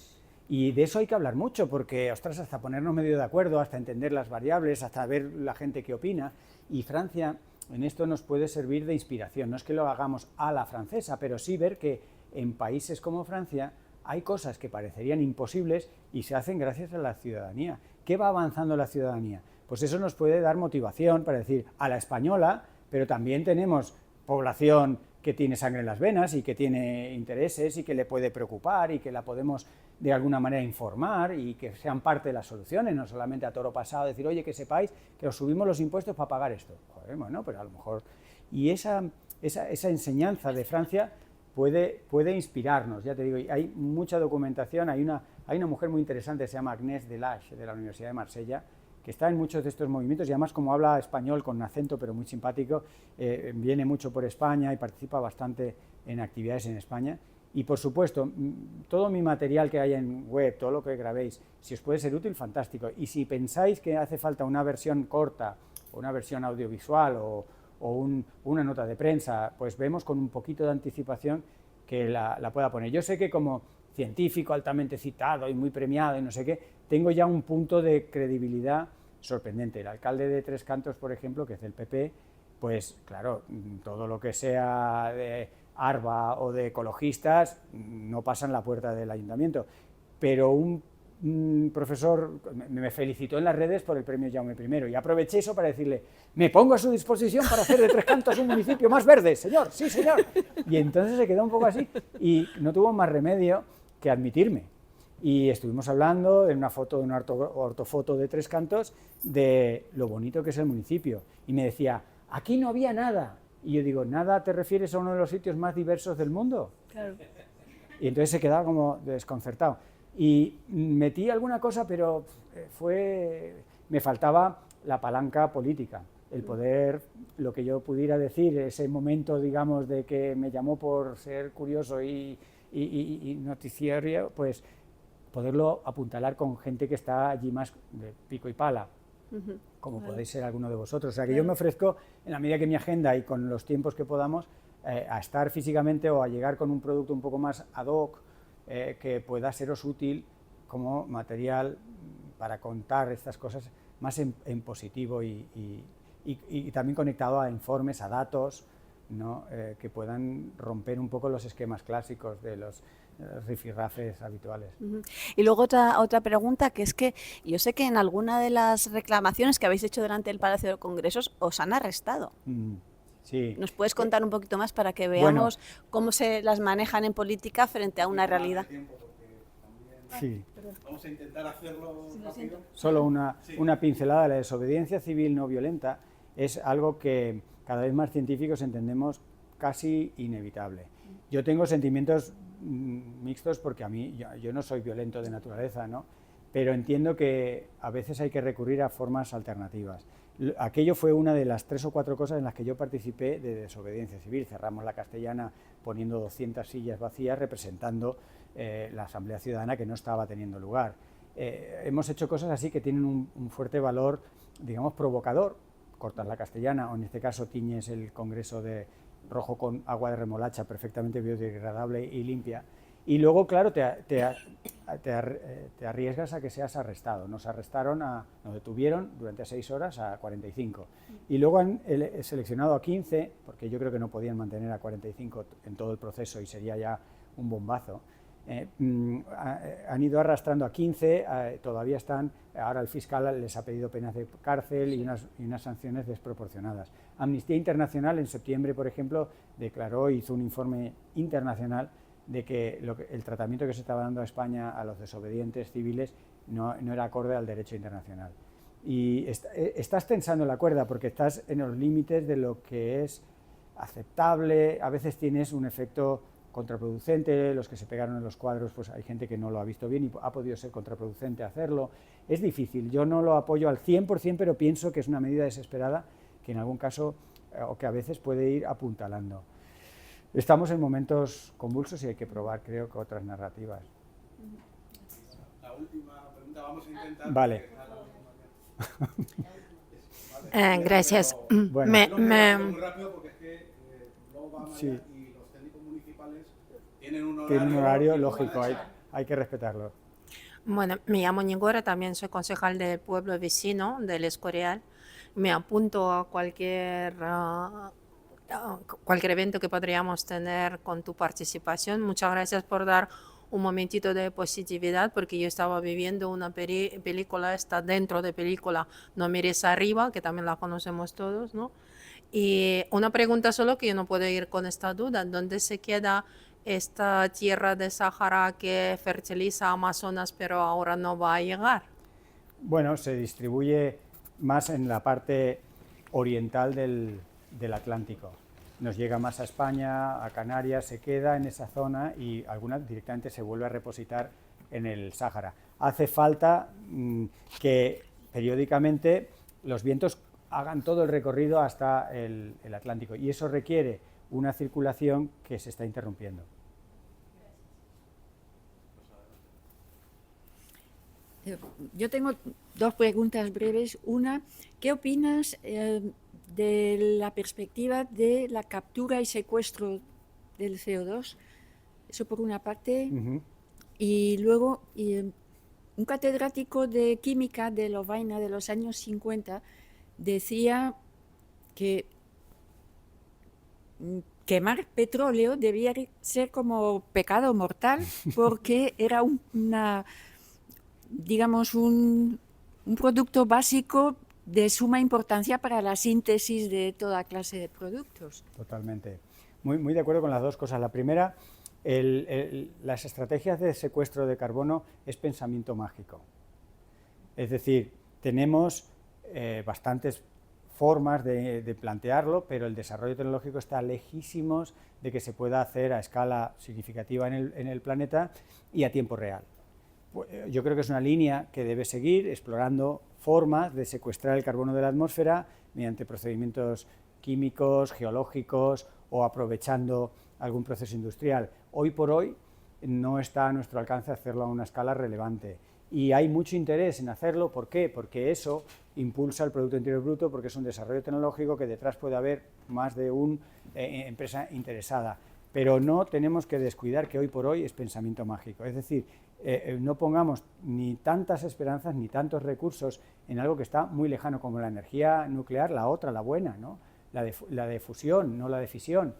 Y de eso hay que hablar mucho, porque, ostras, hasta ponernos medio de acuerdo, hasta entender las variables, hasta ver la gente que opina. Y Francia en esto nos puede servir de inspiración. No es que lo hagamos a la francesa, pero sí ver que en países como Francia hay cosas que parecerían imposibles y se hacen gracias a la ciudadanía. ¿Qué va avanzando la ciudadanía? Pues eso nos puede dar motivación para decir a la española, pero también tenemos población que tiene sangre en las venas y que tiene intereses y que le puede preocupar y que la podemos de alguna manera informar y que sean parte de las soluciones, no solamente a toro pasado decir, oye, que sepáis que os subimos los impuestos para pagar esto. Joder, bueno, pero a lo mejor... Y esa enseñanza de Francia puede inspirarnos, ya te digo, y hay mucha documentación, hay una mujer muy interesante, se llama Agnès Delage, de la Universidad de Marsella, que está en muchos de estos movimientos y además como habla español con acento pero muy simpático, viene mucho por España y participa bastante en actividades en España. Y por supuesto, todo mi material que hay en web, todo lo que grabéis, si os puede ser útil, fantástico. Y si pensáis que hace falta una versión corta, o una versión audiovisual, o una nota de prensa, pues vemos con un poquito de anticipación que la pueda poner. Yo sé que como científico altamente citado y muy premiado y no sé qué, tengo ya un punto de credibilidad sorprendente. El alcalde de Tres Cantos, por ejemplo, que es del PP, pues claro, todo lo que sea de ARBA o de ecologistas no pasan la puerta del ayuntamiento, pero un profesor me felicitó en las redes por el premio Jaume I y aproveché eso para decirle, me pongo a su disposición para hacer de Tres Cantos un municipio más verde, señor, sí señor. Y entonces se quedó un poco así y no tuvo más remedio que admitirme. Y estuvimos hablando en una foto, de una ortofoto de Tres Cantos, de lo bonito que es el municipio. Y me decía, aquí no había nada. Y yo digo, ¿nada te refieres a uno de los sitios más diversos del mundo? Claro. Y entonces se quedaba como desconcertado. Y metí alguna cosa, pero me faltaba la palanca política, el poder, lo que yo pudiera decir, ese momento, digamos, de que me llamó por ser curioso y noticiario, pues poderlo apuntalar con gente que está allí más de pico y pala, como podéis ser alguno de vosotros. O sea, que yo me ofrezco, en la medida que mi agenda y con los tiempos que podamos, a estar físicamente o a llegar con un producto un poco más ad hoc, que pueda seros útil como material para contar estas cosas más en positivo y también conectado a informes, a datos, ¿no? Que puedan romper un poco los esquemas clásicos de los rifirrafes habituales. Y luego otra pregunta, que es que yo sé que en alguna de las reclamaciones que habéis hecho delante del Palacio de Congresos os han arrestado. Sí. ¿Nos puedes contar un poquito más para que veamos cómo se las manejan en política frente a una realidad? Sí. Vamos a intentar hacerlo rápido. Solo una pincelada. La desobediencia civil no violenta es algo que cada vez más científicos entendemos casi inevitable. Yo tengo sentimientos mixtos porque a mí, yo no soy violento de naturaleza, ¿no? Pero entiendo que a veces hay que recurrir a formas alternativas. Aquello fue una de las 3 o 4 cosas en las que yo participé de desobediencia civil. Cerramos la Castellana poniendo 200 sillas vacías representando la Asamblea Ciudadana que no estaba teniendo lugar. Hemos hecho cosas así que tienen un fuerte valor, digamos, provocador. Cortas la Castellana, o en este caso tiñes el Congreso de rojo con agua de remolacha perfectamente biodegradable y limpia. Y luego, claro, te arriesgas a que seas arrestado. Nos detuvieron durante 6 horas a 45. Y luego han seleccionado a 15, porque yo creo que no podían mantener a 45 en todo el proceso y sería ya un bombazo. Han ido arrastrando a 15, todavía están, ahora el fiscal les ha pedido penas de cárcel y unas sanciones desproporcionadas. Amnistía Internacional en septiembre, por ejemplo, hizo un informe internacional de que el tratamiento que se estaba dando a España a los desobedientes civiles no era acorde al derecho internacional. Y estás tensando la cuerda porque estás en los límites de lo que es aceptable. A veces tienes un efecto contraproducente. Los que se pegaron en los cuadros, pues hay gente que no lo ha visto bien y ha podido ser contraproducente hacerlo. Es difícil, yo no lo apoyo al 100%, pero pienso que es una medida desesperada que en algún caso, o que a veces puede ir apuntalando. Estamos en momentos convulsos y hay que probar, creo, que otras narrativas. La última pregunta vamos a intentar. Vale. Gracias. Bueno. Muy rápido porque es que luego va Sí. y los técnicos municipales tienen un Tiene un horario y no lógico, van a echar. hay que respetarlo. Bueno, me llamo Nigora, también soy concejal del pueblo vecino del Escorial. Me apunto a cualquier evento que podríamos tener con tu participación. Muchas gracias por dar un momentito de positividad, porque yo estaba viviendo una película, está dentro de película No mires arriba, que también la conocemos todos, ¿no? Y una pregunta solo, que yo no puedo ir con esta duda: ¿dónde se queda esta tierra de Sahara que fertiliza Amazonas, pero ahora no va a llegar? Bueno, se distribuye más en la parte oriental del Atlántico. Nos llega más a España, a Canarias, se queda en esa zona y algunas directamente se vuelve a repositar en el Sáhara. Hace falta que periódicamente los vientos hagan todo el recorrido hasta el Atlántico y eso requiere una circulación que se está interrumpiendo. Yo tengo 2 preguntas breves. Una, ¿qué opinas de la perspectiva de la captura y secuestro del CO2? Eso por una parte. Y luego, un catedrático de química de Lovaina de los años 50 decía que quemar petróleo debía ser como pecado mortal porque era digamos, un producto básico de suma importancia para la síntesis de toda clase de productos. Totalmente. Muy de acuerdo con las dos cosas. La primera, las estrategias de secuestro de carbono es pensamiento mágico. Es decir, tenemos bastantes formas de plantearlo, pero el desarrollo tecnológico está lejísimos de que se pueda hacer a escala significativa en el planeta y a tiempo real. Yo creo que es una línea que debe seguir explorando formas de secuestrar el carbono de la atmósfera mediante procedimientos químicos, geológicos o aprovechando algún proceso industrial. Hoy por hoy no está a nuestro alcance hacerlo a una escala relevante y hay mucho interés en hacerlo. ¿Por qué? Porque eso impulsa el Producto Interior Bruto, porque es un desarrollo tecnológico que detrás puede haber más de una empresa interesada. Pero no tenemos que descuidar que hoy por hoy es pensamiento mágico. Es decir, no pongamos ni tantas esperanzas ni tantos recursos en algo que está muy lejano como la energía nuclear, la otra, la buena, ¿no? la de fusión, no la de fisión.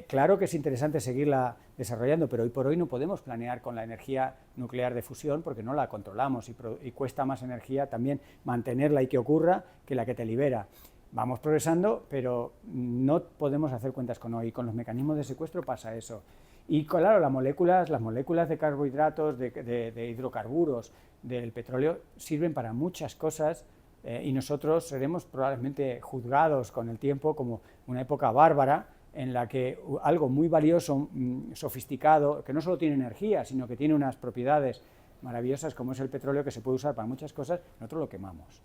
Claro que es interesante seguirla desarrollando, pero hoy por hoy no podemos planear con la energía nuclear de fusión porque no la controlamos y cuesta más energía también mantenerla y que ocurra que la que te libera. Vamos progresando, pero no podemos hacer cuentas con hoy. Con los mecanismos de secuestro pasa eso. Y claro, las moléculas de carbohidratos, de hidrocarburos, del petróleo, sirven para muchas cosas y nosotros seremos probablemente juzgados con el tiempo como una época bárbara en la que algo muy valioso, sofisticado, que no solo tiene energía, sino que tiene unas propiedades maravillosas como es el petróleo, que se puede usar para muchas cosas, nosotros lo quemamos.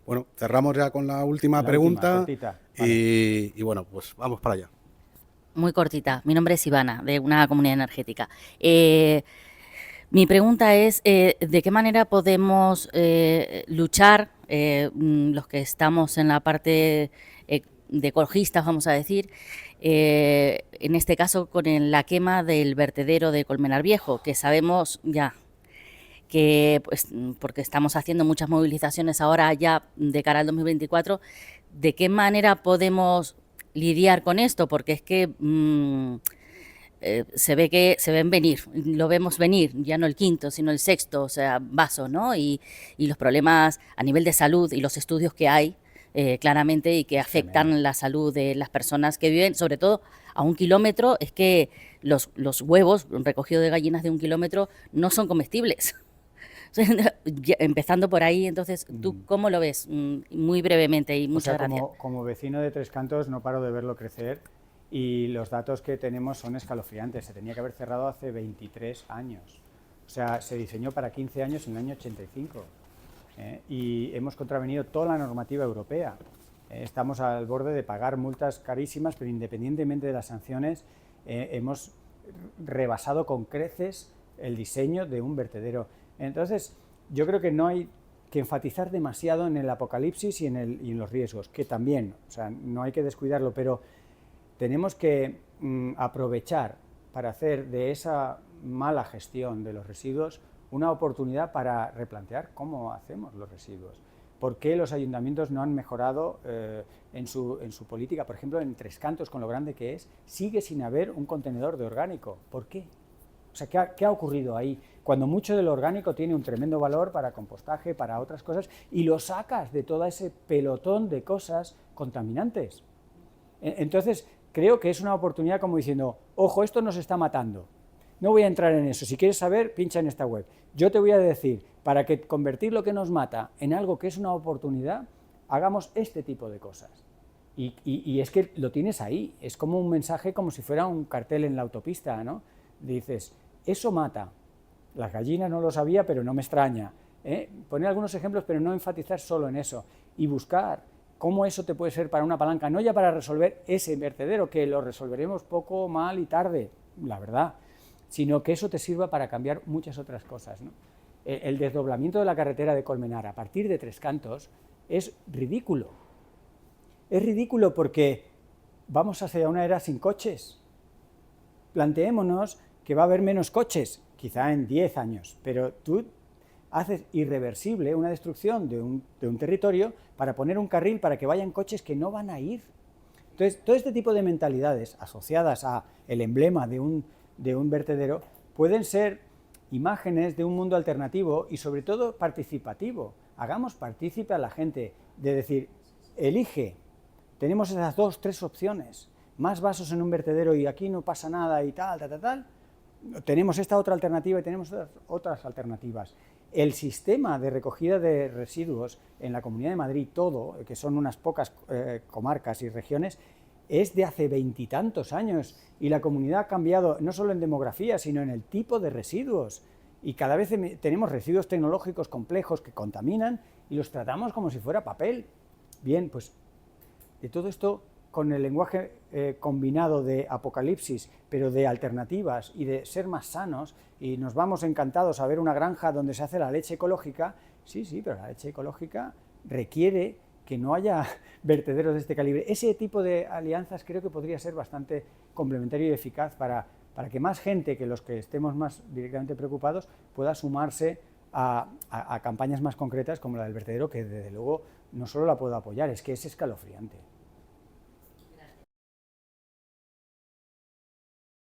Bueno, cerramos ya con la última pregunta cortita. Y bueno, pues vamos para allá. Muy cortita. Mi nombre es Ivana, de una comunidad energética. Mi pregunta es, ¿de qué manera podemos luchar, los que estamos en la parte de ecologistas, vamos a decir, en este caso con la quema del vertedero de Colmenar Viejo, que sabemos ya que, pues, porque estamos haciendo muchas movilizaciones ahora ya de cara al 2024, ¿de qué manera podemos lidiar con esto? Porque es que se ven venir, lo vemos venir, ya no el quinto, sino el sexto, o sea, vaso, ¿no? Y los problemas a nivel de salud y los estudios que hay, claramente, y que afectan la salud de las personas que viven, sobre todo a 1 kilómetro, es que los huevos recogidos de gallinas de 1 kilómetro no son comestibles. Empezando por ahí, entonces, ¿tú cómo lo ves? Muy brevemente y muchas gracias. Como vecino de Tres Cantos no paro de verlo crecer y los datos que tenemos son escalofriantes. Se tenía que haber cerrado hace 23 años. O sea, se diseñó para 15 años en el año 85 y hemos contravenido toda la normativa europea. Estamos al borde de pagar multas carísimas, pero independientemente de las sanciones, hemos rebasado con creces el diseño de un vertedero. Entonces, yo creo que no hay que enfatizar demasiado en el apocalipsis y en los riesgos, que también, o sea, no hay que descuidarlo, pero tenemos que aprovechar para hacer de esa mala gestión de los residuos una oportunidad para replantear cómo hacemos los residuos. ¿Por qué los ayuntamientos no han mejorado en su política? Por ejemplo, en Tres Cantos, con lo grande que es, sigue sin haber un contenedor de orgánico. ¿Por qué? O sea, ¿qué ha ocurrido ahí? Cuando mucho del orgánico tiene un tremendo valor para compostaje, para otras cosas, y lo sacas de todo ese pelotón de cosas contaminantes. Entonces, creo que es una oportunidad como diciendo, ojo, esto nos está matando. No voy a entrar en eso. Si quieres saber, pincha en esta web. Yo te voy a decir, para que convertir lo que nos mata en algo que es una oportunidad, hagamos este tipo de cosas. Y es que lo tienes ahí. Es como un mensaje, como si fuera un cartel en la autopista, ¿no? Dices, eso mata. Las gallinas no lo sabía, pero no me extraña. Poner algunos ejemplos, pero no enfatizar solo en eso. Y buscar cómo eso te puede ser para una palanca, no ya para resolver ese vertedero, que lo resolveremos poco, mal y tarde, la verdad, sino que eso te sirva para cambiar muchas otras cosas, ¿no? El desdoblamiento de la carretera de Colmenar a partir de Tres Cantos es ridículo. Es ridículo porque vamos hacia una era sin coches. Planteémonos que va a haber menos coches, quizá en 10 años, pero tú haces irreversible una destrucción de un territorio para poner un carril para que vayan coches que no van a ir. Entonces, todo este tipo de mentalidades asociadas a el emblema de un vertedero pueden ser imágenes de un mundo alternativo y sobre todo participativo. Hagamos partícipe a la gente de decir, elige, tenemos esas 2, 3 opciones, más vasos en un vertedero y aquí no pasa nada y tal, tenemos esta otra alternativa y tenemos otras alternativas. El sistema de recogida de residuos en la Comunidad de Madrid, todo, que son unas pocas comarcas y regiones, es de hace 20 y tantos años y la comunidad ha cambiado no solo en demografía, sino en el tipo de residuos. Y cada vez tenemos residuos tecnológicos complejos que contaminan y los tratamos como si fuera papel. Bien, pues de todo esto, con el lenguaje combinado de apocalipsis, pero de alternativas y de ser más sanos, y nos vamos encantados a ver una granja donde se hace la leche ecológica, sí, pero la leche ecológica requiere que no haya vertederos de este calibre. Ese tipo de alianzas creo que podría ser bastante complementario y eficaz para que más gente que los que estemos más directamente preocupados pueda sumarse a campañas más concretas como la del vertedero, que desde luego no solo la puedo apoyar, es que es escalofriante.